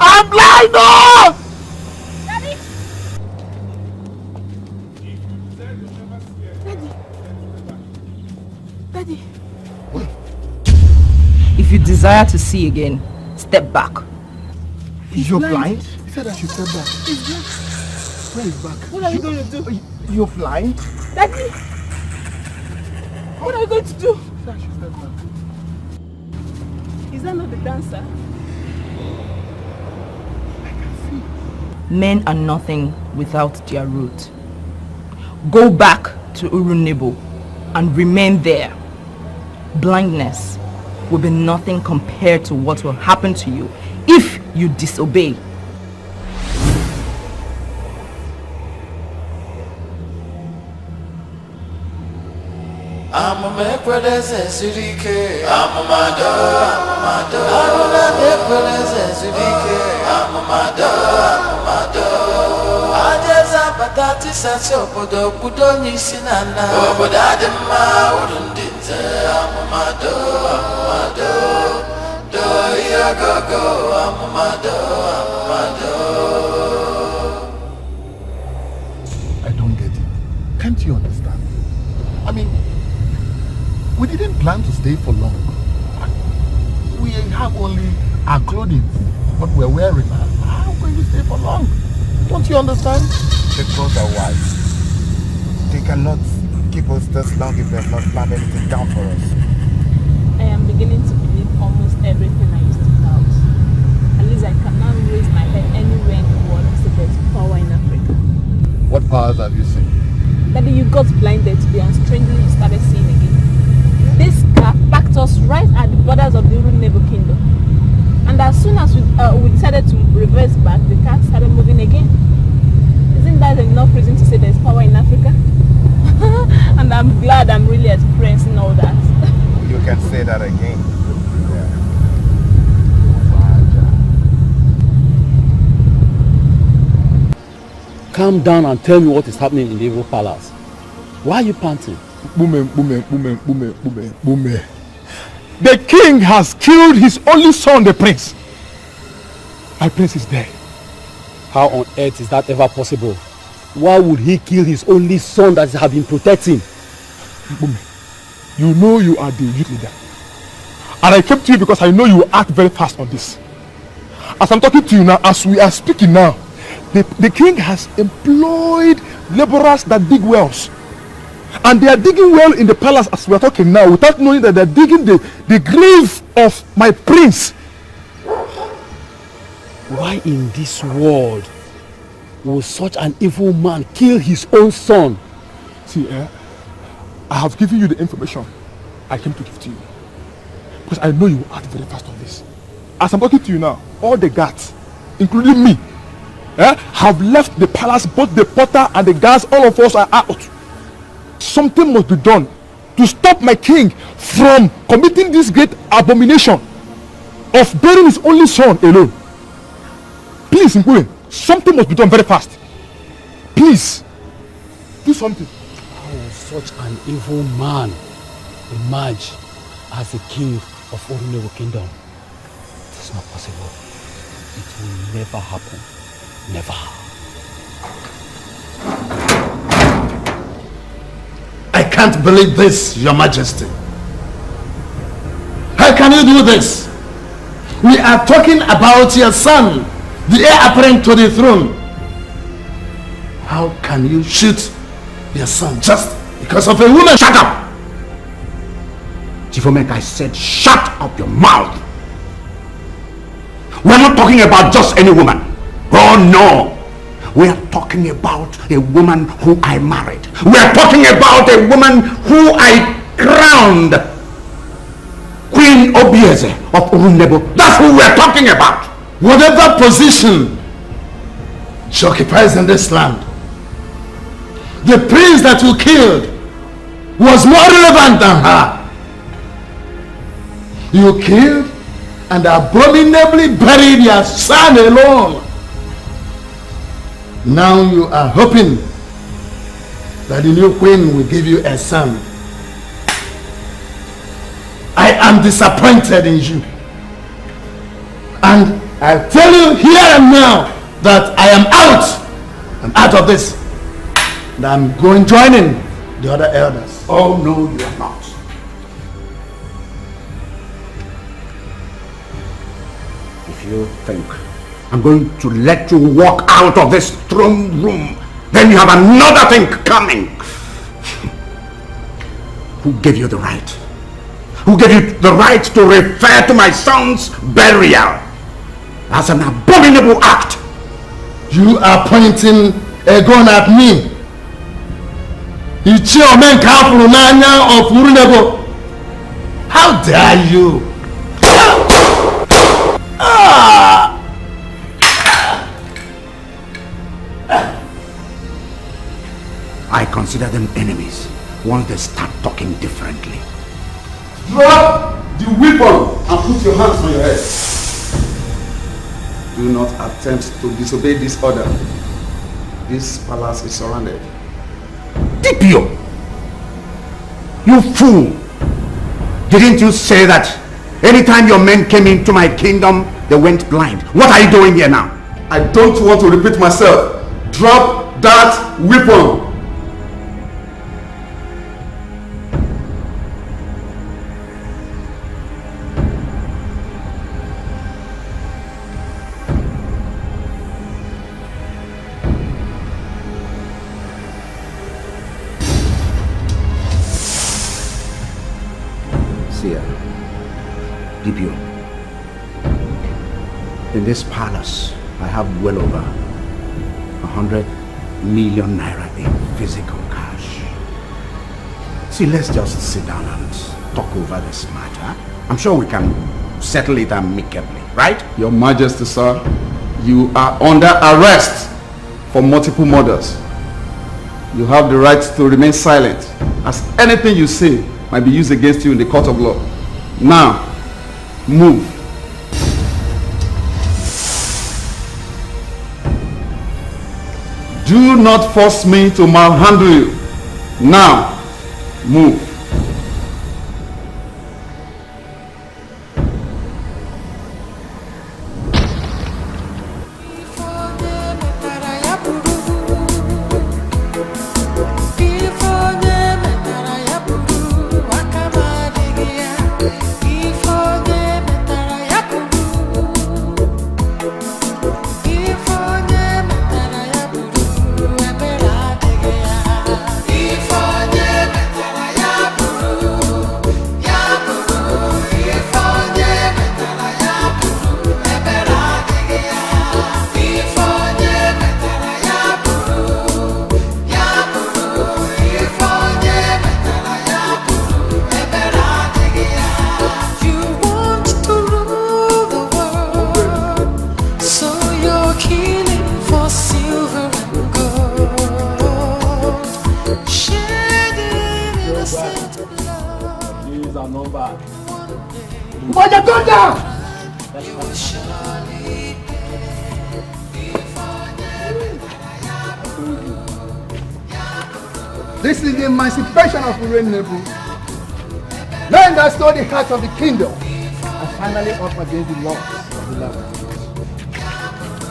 I'm blind! Oh! Daddy! Daddy! Daddy! If you desire to see again, step back. You're blind? He said I should step back. He's blind. Where is back? What are we going to do? You're blind? Daddy! What are we going to do? He said I should step back. Is that not the dancer? Men are nothing without their root. Go back to Urunebo and remain there. Blindness will be nothing compared to what will happen to you if you disobey. Batati sase obodo budo nyisi nana obodo adimma urundinze amamado do ya gogo amamado. I don't get it. Can't you understand? I mean, We didn't plan to stay for long. We have only our clothing, what we're wearing. How can we stay for long? Don't you understand? The crows are wise. They cannot keep us this long if they have not planned anything down for us. I am beginning to believe almost everything I used to doubt. At least I can now raise my head anywhere in the world and say there's power in Africa. What powers have you seen? Daddy, you got blinded today and strangely you started seeing again. This car packed us right at the borders of the Urunebo kingdom. And as soon as we decided to reverse back, the car started moving again. Isn't that enough reason to say there's power in Africa? And I'm glad I'm really experiencing all that. You can say that again. Calm down and tell me what is happening in the evil palace. Why are you panting? Bume. The king has killed his only son, the prince. My prince is dead. How on earth is that ever possible? Why would he kill his only son that has been protecting? Bume, you know you are the youth leader. And I came to you because I know you will act very fast on this. As I'm talking to you now, as we are speaking now, the king has employed laborers that dig wells. And they are digging well in the palace as we are talking now, without knowing that they are digging the grave of my prince. Why in this world will such an evil man kill his own son? See, I have given you the information I came to give to you. Because I know you will act very fast on this. As I'm talking to you now, all the guards, including me, have left the palace. Both the porter and the guards, all of us are out. Something must be done to stop my king from committing this great abomination of burying his only son alone. Please, Nkwe, something must be done very fast. Please, do something. How will such an evil man emerge as the king of Orunero Kingdom? It's not possible. It will never happen. Never. I can't believe this, Your Majesty. How can you do this? We are talking about your son, the heir apparent to the throne. How can you shoot your son just because of a woman? Shut up! Chifomek, I said shut up your mouth. We're not talking about just any woman. Oh no! We are talking about a woman who I married. We are talking about a woman who I crowned Queen Ugezu of Urunebo. That's who we are talking about. Whatever position she occupies in this land, the prince that you killed was more relevant than her. You killed and abominably buried your son alone. Now you are hoping that the new queen will give you a son. I am disappointed in you. And I tell you here and now that I am out. I'm out of this. And I'm going joining the other elders. Oh no, you are not. If you think I'm going to let you walk out of this throne room, then you have another thing coming. Who gave you the right? Who gave you the right to refer to my son's burial as an abominable act? You are pointing a gun at me. It's your man of Urunebo. How dare you? I consider them enemies once they start talking differently. Drop the weapon and put your hands on your head. Do not attempt to disobey this order. This palace is surrounded. Dipio! You fool! Didn't you say that anytime your men came into my kingdom, they went blind? What are you doing here now? I don't want to repeat myself. Drop that weapon. See, DPO, in this palace, I have well over 100 million naira in physical cash. See, let's just sit down and talk over this matter. I'm sure we can settle it amicably, right? Your Majesty, sir, you are under arrest for multiple murders. You have the right to remain silent, as anything you say might be used against you in the court of law. Now, move. Do not force me to malhandle you. Now, move. This is the emancipation of Ugezu. Men that stole the heart of the kingdom are finally up against the laws of the land.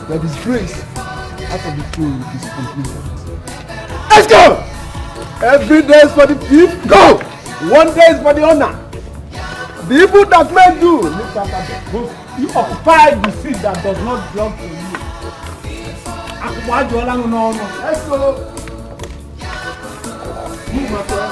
The disgrace out of the throne is completed. Let's go! Every day is for the thief, go! 1 day is for the honor. The evil that men do, lift up at them. You occupy the seat that does not belong to you. Let's go! Move, my friend.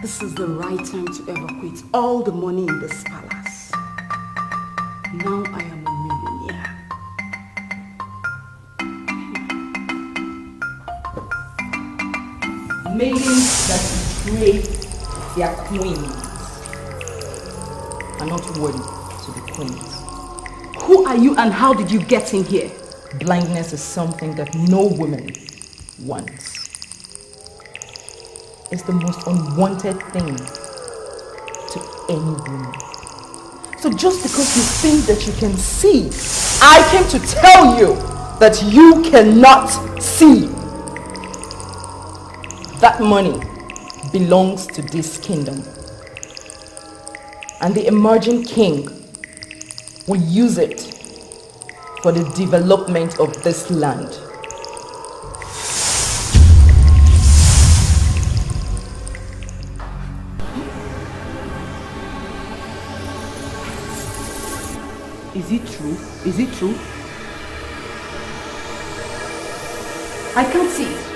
This is the right time to evacuate all the money in this palace. Now I am a millionaire. Maidens that betray their queens are not worthy to be queens. Who are you and how did you get in here? Blindness is something that no woman wants. It's the most unwanted thing to any woman. So just because you think that you can see, I came to tell you that you cannot see. That money belongs to this kingdom. And the emerging king will use it for the development of this land. Is it true? Is it true? I can't see it.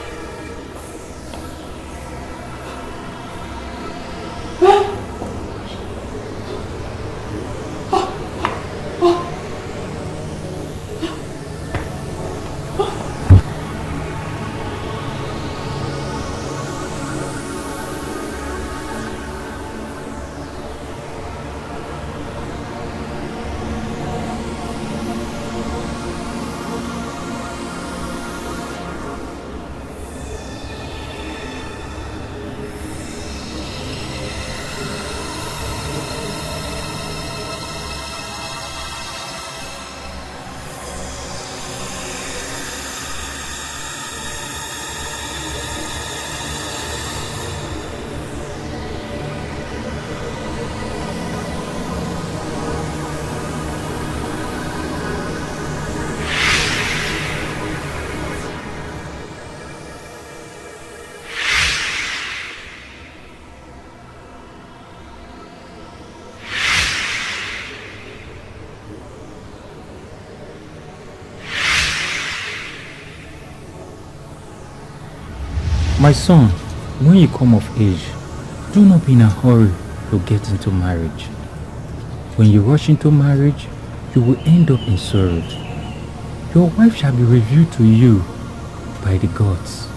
My son, when you come of age, do not be in a hurry to get into marriage. When you rush into marriage, you will end up in sorrow. Your wife shall be revealed to you by the gods.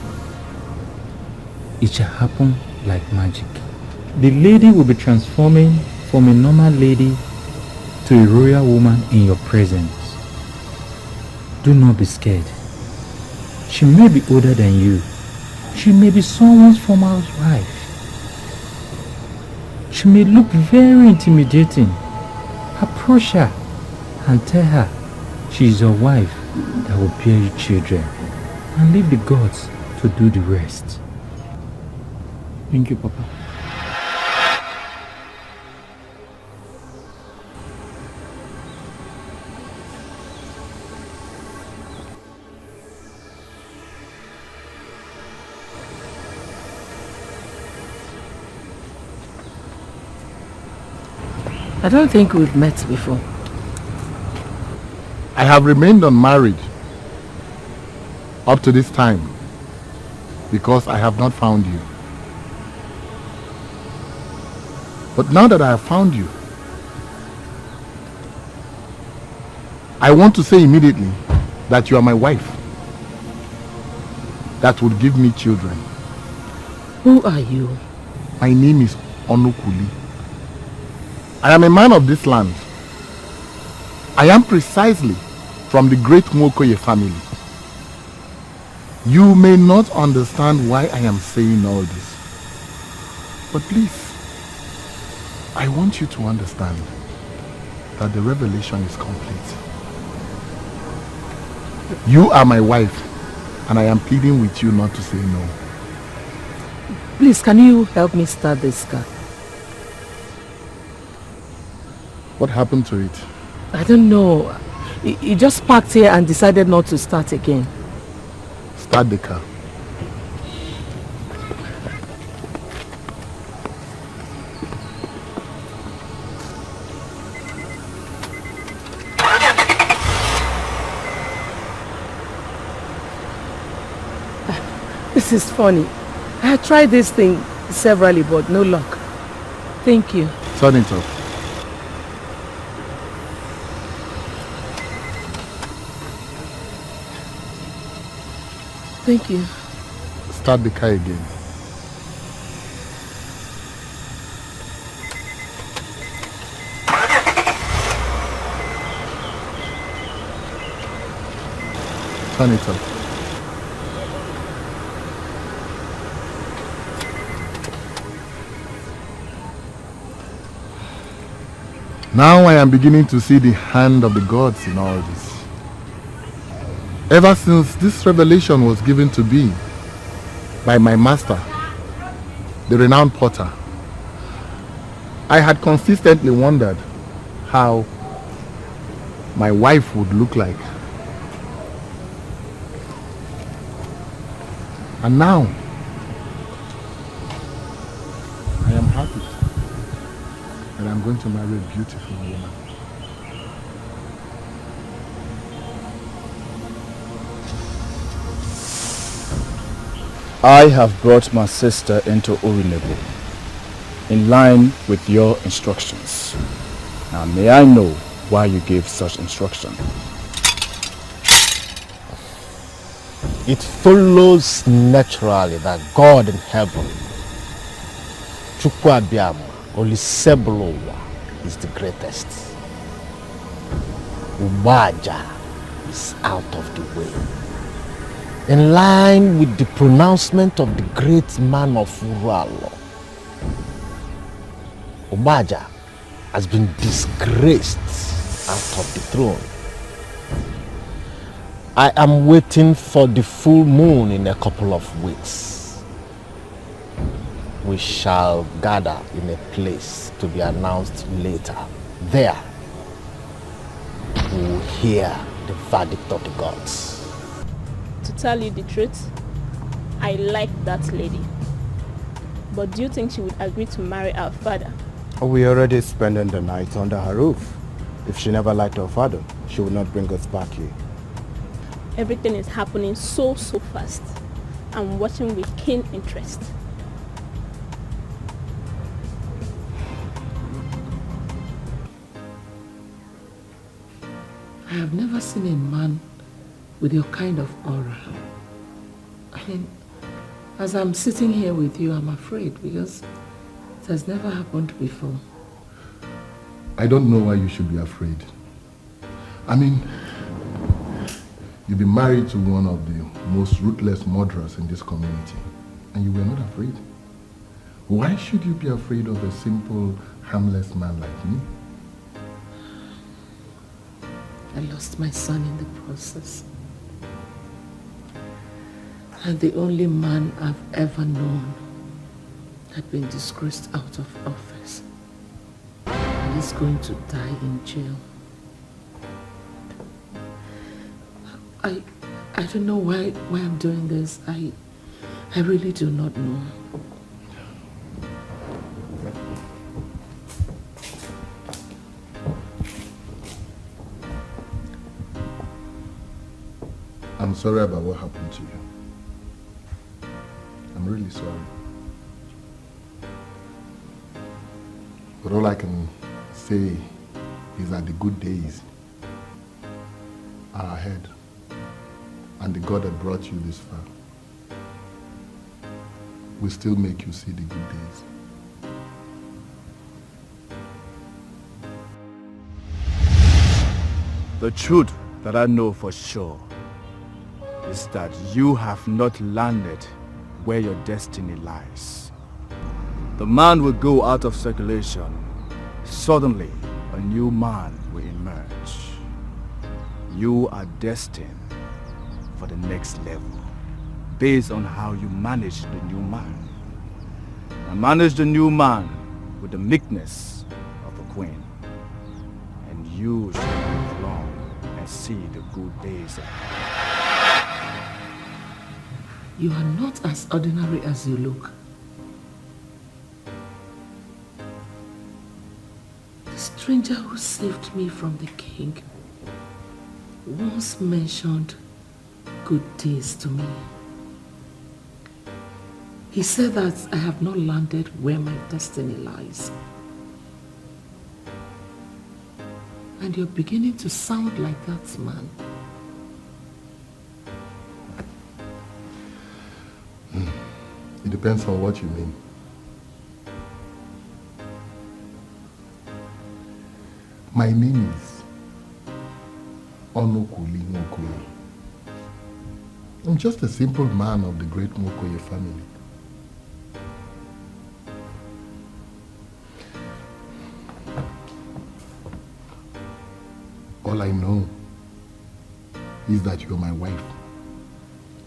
It shall happen like magic. The lady will be transforming from a normal lady to a royal woman in your presence. Do not be scared. She may be older than you. She may be someone's former wife. She may look very intimidating. Approach her and tell her she is your wife that will bear you children, and leave the gods to do the rest. Thank you, Papa. I don't think we've met before. I have remained unmarried up to this time because I have not found you. But now that I have found you, I want to say immediately that you are my wife that would give me children. Who are you? My name is Onukuli. I am a man of this land. I am precisely from the great Mokoye family. You may not understand why I am saying all this. But please, I want you to understand that the revelation is complete. You are my wife, and I am pleading with you not to say no. Please, can you help me start this car? What happened to it? I don't know. He just parked here and decided not to start again. Start the car. This is funny. I had tried this thing severally, but no luck. Thank you. Turn it off. Thank you. Start the car again. Turn it off. Now I am beginning to see the hand of the gods in all this. Ever since this revelation was given to me by my master, the renowned potter, I had consistently wondered how my wife would look like. And now, I am happy that I'm going to marry a beautiful woman. I have brought my sister into Urunebo in line with your instructions. Now may I know why you gave such instruction? It follows naturally that God in heaven, Chukwu Abiamo, Olisebolowa, is the greatest. Ubaja is out of the way. In line with the pronouncement of the great man of Urualo, Ubaja has been disgraced out of the throne. I am waiting for the full moon in a couple of weeks. We shall gather in a place to be announced later. There, we will hear the verdict of the gods. To tell you the truth, I like that lady. But do you think she would agree to marry our father? We already spending the night under her roof. If she never liked her father, she would not bring us back here. Everything is happening so fast. I'm watching with keen interest. I have never seen a man with your kind of aura. I mean, as I'm sitting here with you, I'm afraid because it has never happened before. I don't know why you should be afraid. I mean, you've been married to one of the most ruthless murderers in this community, and you were not afraid. Why should you be afraid of a simple, harmless man like me? I lost my son in the process. And the only man I've ever known had been disgraced out of office. And he's going to die in jail. I don't know why I'm doing this. I really do not know. I'm sorry about what happened to you. I'm really sorry. But all I can say is that the good days are ahead, and the God that brought you this far will still make you see the good days. The truth that I know for sure is that you have not landed where your destiny lies. The man will go out of circulation. Suddenly, a new man will emerge. You are destined for the next level based on how you manage the new man. And manage the new man with the meekness of a queen. And you shall live long and see the good days ahead. You are not as ordinary as you look. The stranger who saved me from the king once mentioned good days to me. He said that I have not landed where my destiny lies. And you're beginning to sound like that man. It depends on what you mean. My name is Onokuli Mokoye. I'm just a simple man of the great Mokoye family. All I know is that you're my wife.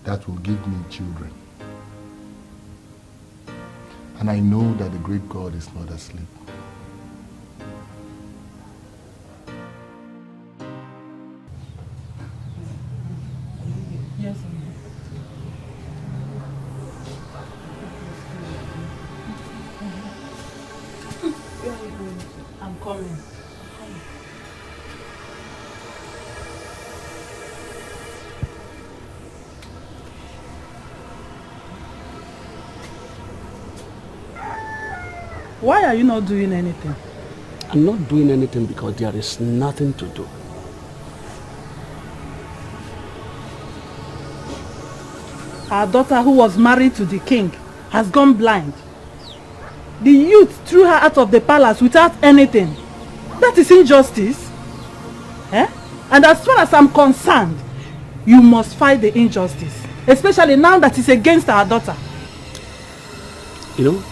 That will give me children. And I know that the great God is not asleep. Yes, I'm coming. Why are you not doing anything? I'm not doing anything because there is nothing to do. Our daughter, who was married to the king, has gone blind. The youth threw her out of the palace without anything. That is injustice. Eh? And as far as I'm concerned, you must fight the injustice, especially now that it's against our daughter. You know,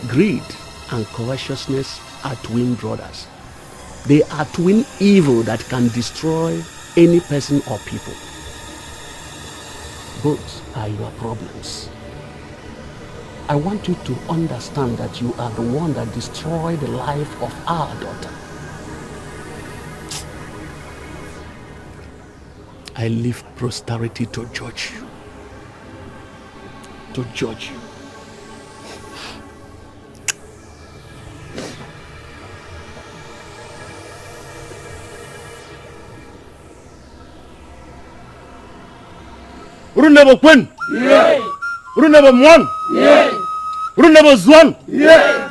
greed and covetousness are twin brothers. They are twin evil that can destroy any person or people. Both are your problems. I want you to understand that you are the one that destroyed the life of our daughter. I leave posterity to judge you. To judge you. Uru nebo kwen? Yeah. Uru nebo mwan? Yeah. Uru nebo zwan? Yeah.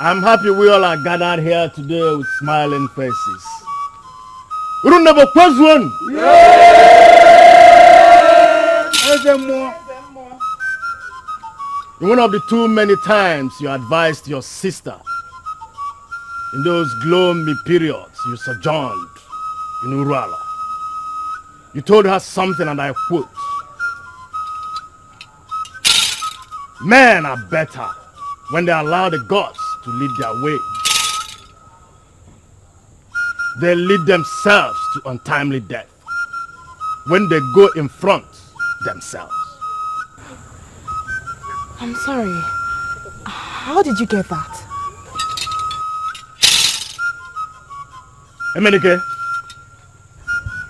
I'm happy we all are gathered here today with smiling faces. Uru nebo kwen zwan? Yeah. In one of the too many times you advised your sister in those gloomy periods you sojourned in Urala. You told her something, and I quote, "Men are better when they allow the gods to lead their way. They lead themselves to untimely death when they go in front themselves." I'm sorry. How did you get that?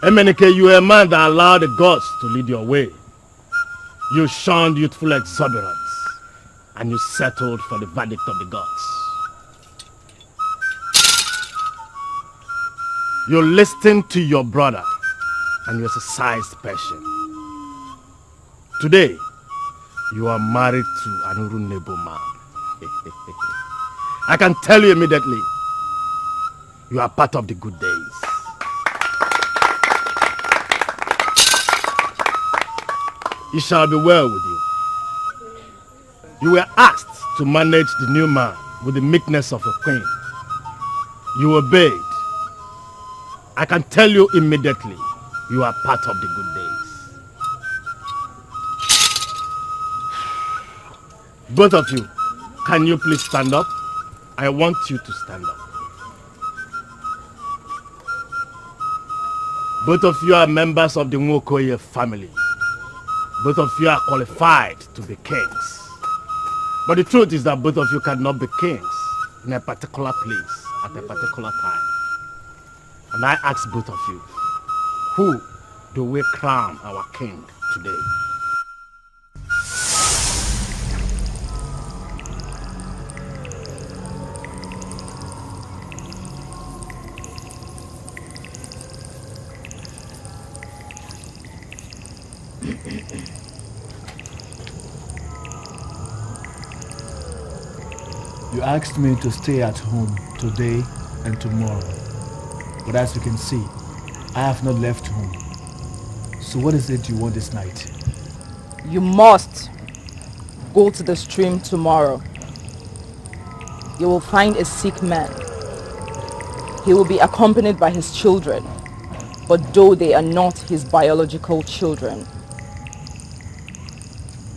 Emenike, you are a man that allowed the gods to lead your way. You shunned youthful exuberance, and you settled for the verdict of the gods. You listened to your brother, and you exercised passion. Today, you are married to an Urunebo man. I can tell you immediately, you are part of the good days. It shall be well with you. You were asked to manage the new man with the meekness of a queen. You obeyed. I can tell you immediately, you are part of the good days. Both of you, can you please stand up? I want you to stand up. Both of you are members of the Nwokoye family. Both of you are qualified to be kings. But the truth is that both of you cannot be kings in a particular place at a particular time. And I ask both of you, who do we crown our king today? You asked me to stay at home today and tomorrow. But as you can see, I have not left home. So what is it you want this night? You must go to the stream tomorrow. You will find a sick man. He will be accompanied by his children, but though they are not his biological children.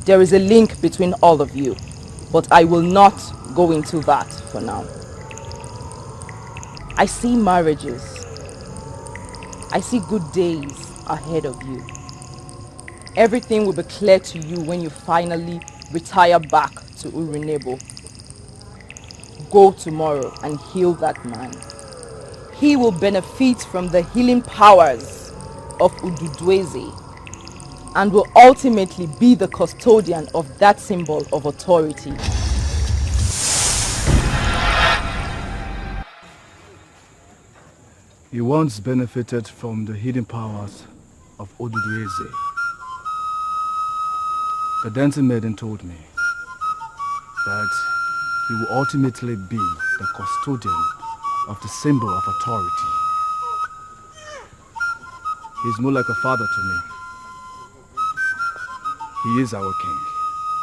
There is a link between all of you, but I will not go into that for now. I see marriages. I see good days ahead of you. Everything will be clear to you when you finally retire back to Urunebo. Go tomorrow and heal that man. He will benefit from the healing powers of Ududweze and will ultimately be the custodian of that symbol of authority. He once benefited from the hidden powers of Ududweze. The dancing maiden told me that he will ultimately be the custodian of the symbol of authority. He's more like a father to me. He is our king,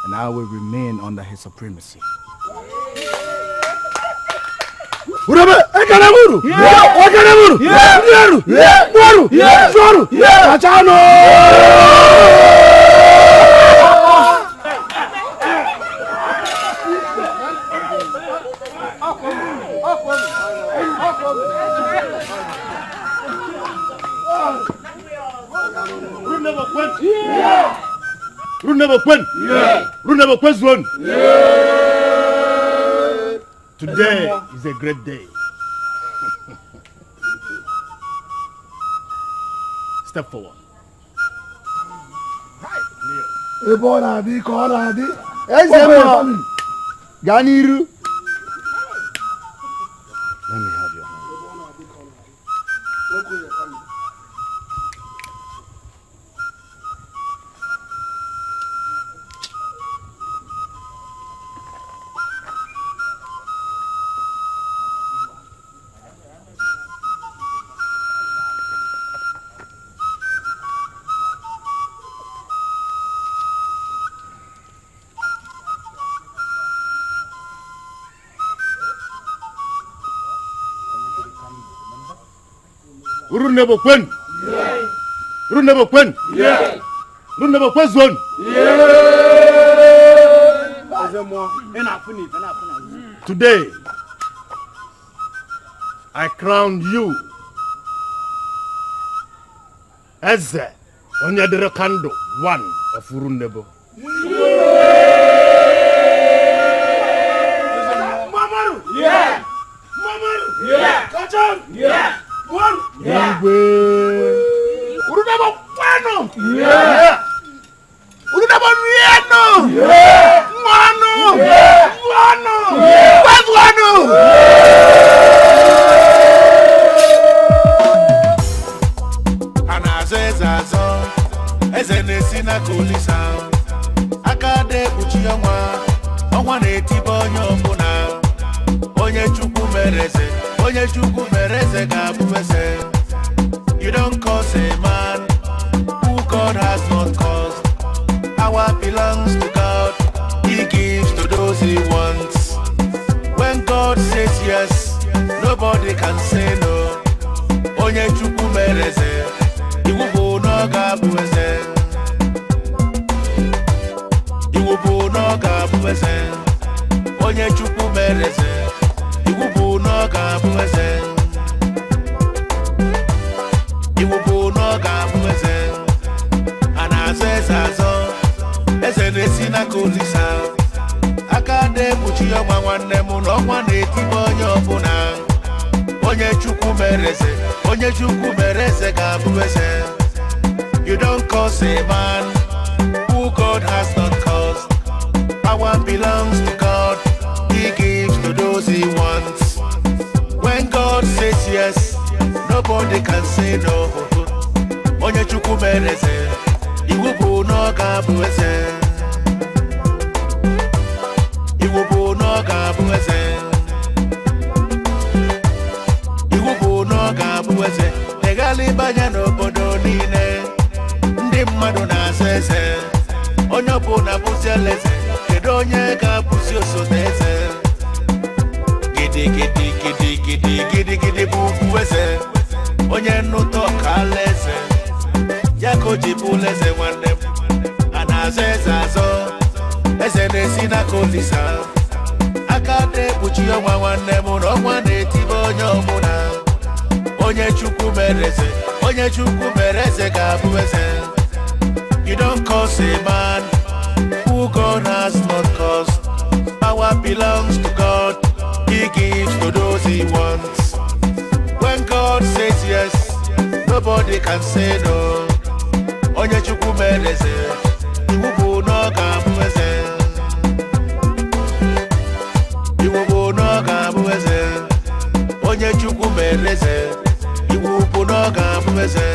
and I will remain under his supremacy. Today is a great day. Step forward. Ganiru. Let me have your hand. Uru never quit. Uru never quit. Uru never quit zone. Today, I crown you as Onyadirakando, one of Urunebo. Mamaru! Yeah! Mamaru! Yeah! Kacham! Yeah! One! Yeah! Urunebo Wano! Yeah! Urunebo Rieno! Yeah! Wano! Yeah! Wano! Yeah! Where's Wano? Ezenesina kulisa akade kuchiyonwa onwa netibo nyobuna onye chukwu mereze gabuwese. You don't cause a man who God has not caused. Power belongs to God, he gives to those he wants. When God says yes, nobody can say no. Onye chukwu mereze iwubu no gabuwese. Iwubu no gabuwese. Onye chukwu mereze iwubu no gabuwese. Iwubu no gabuwese. Anazezazo ezenesina kulisa akade kuchiyonwa nwanne mu no nwa netibo onye ọbụna. Onye chukwu mereze gabuwese. You don't cause a man who God has not caused. Power belongs to God, he gives to those he wants. When God says yes, nobody can say no. Onye chukwu mereze iwubu no gabuwese. Iwubu no gabuwese. Iwubu no gabuwese. Negali banya n'obodo niile. Ndị mmadụ na-asese. Onye ọbụla bụzi eleze. Kedu onye ga-abụzi osote eze? Gidi gidi gidi gidi gidi gidi bụ ugwu eze. Onye nnụtọ ka ala eze. Ya ka o ji bụrụ eze nwanne m. A na-azọ eze azọ. Eze na-esi n'aka Olisa. Aka na-ekpuchi ọnwa nwanne m na ọnwa na-etibe onye ọbụla. Onye chukwu mereze ga-abụ eze. You don't cause a man who God has not caused. Power belongs to God, he gives to those he wants. When God says yes, nobody can say no. Onye chukwu mereze iwubu no ga-abụ eze. Iwubu no ga-abụ eze. Onye chukwu mereze iwubu no ga-abụ eze.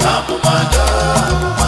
Amumado.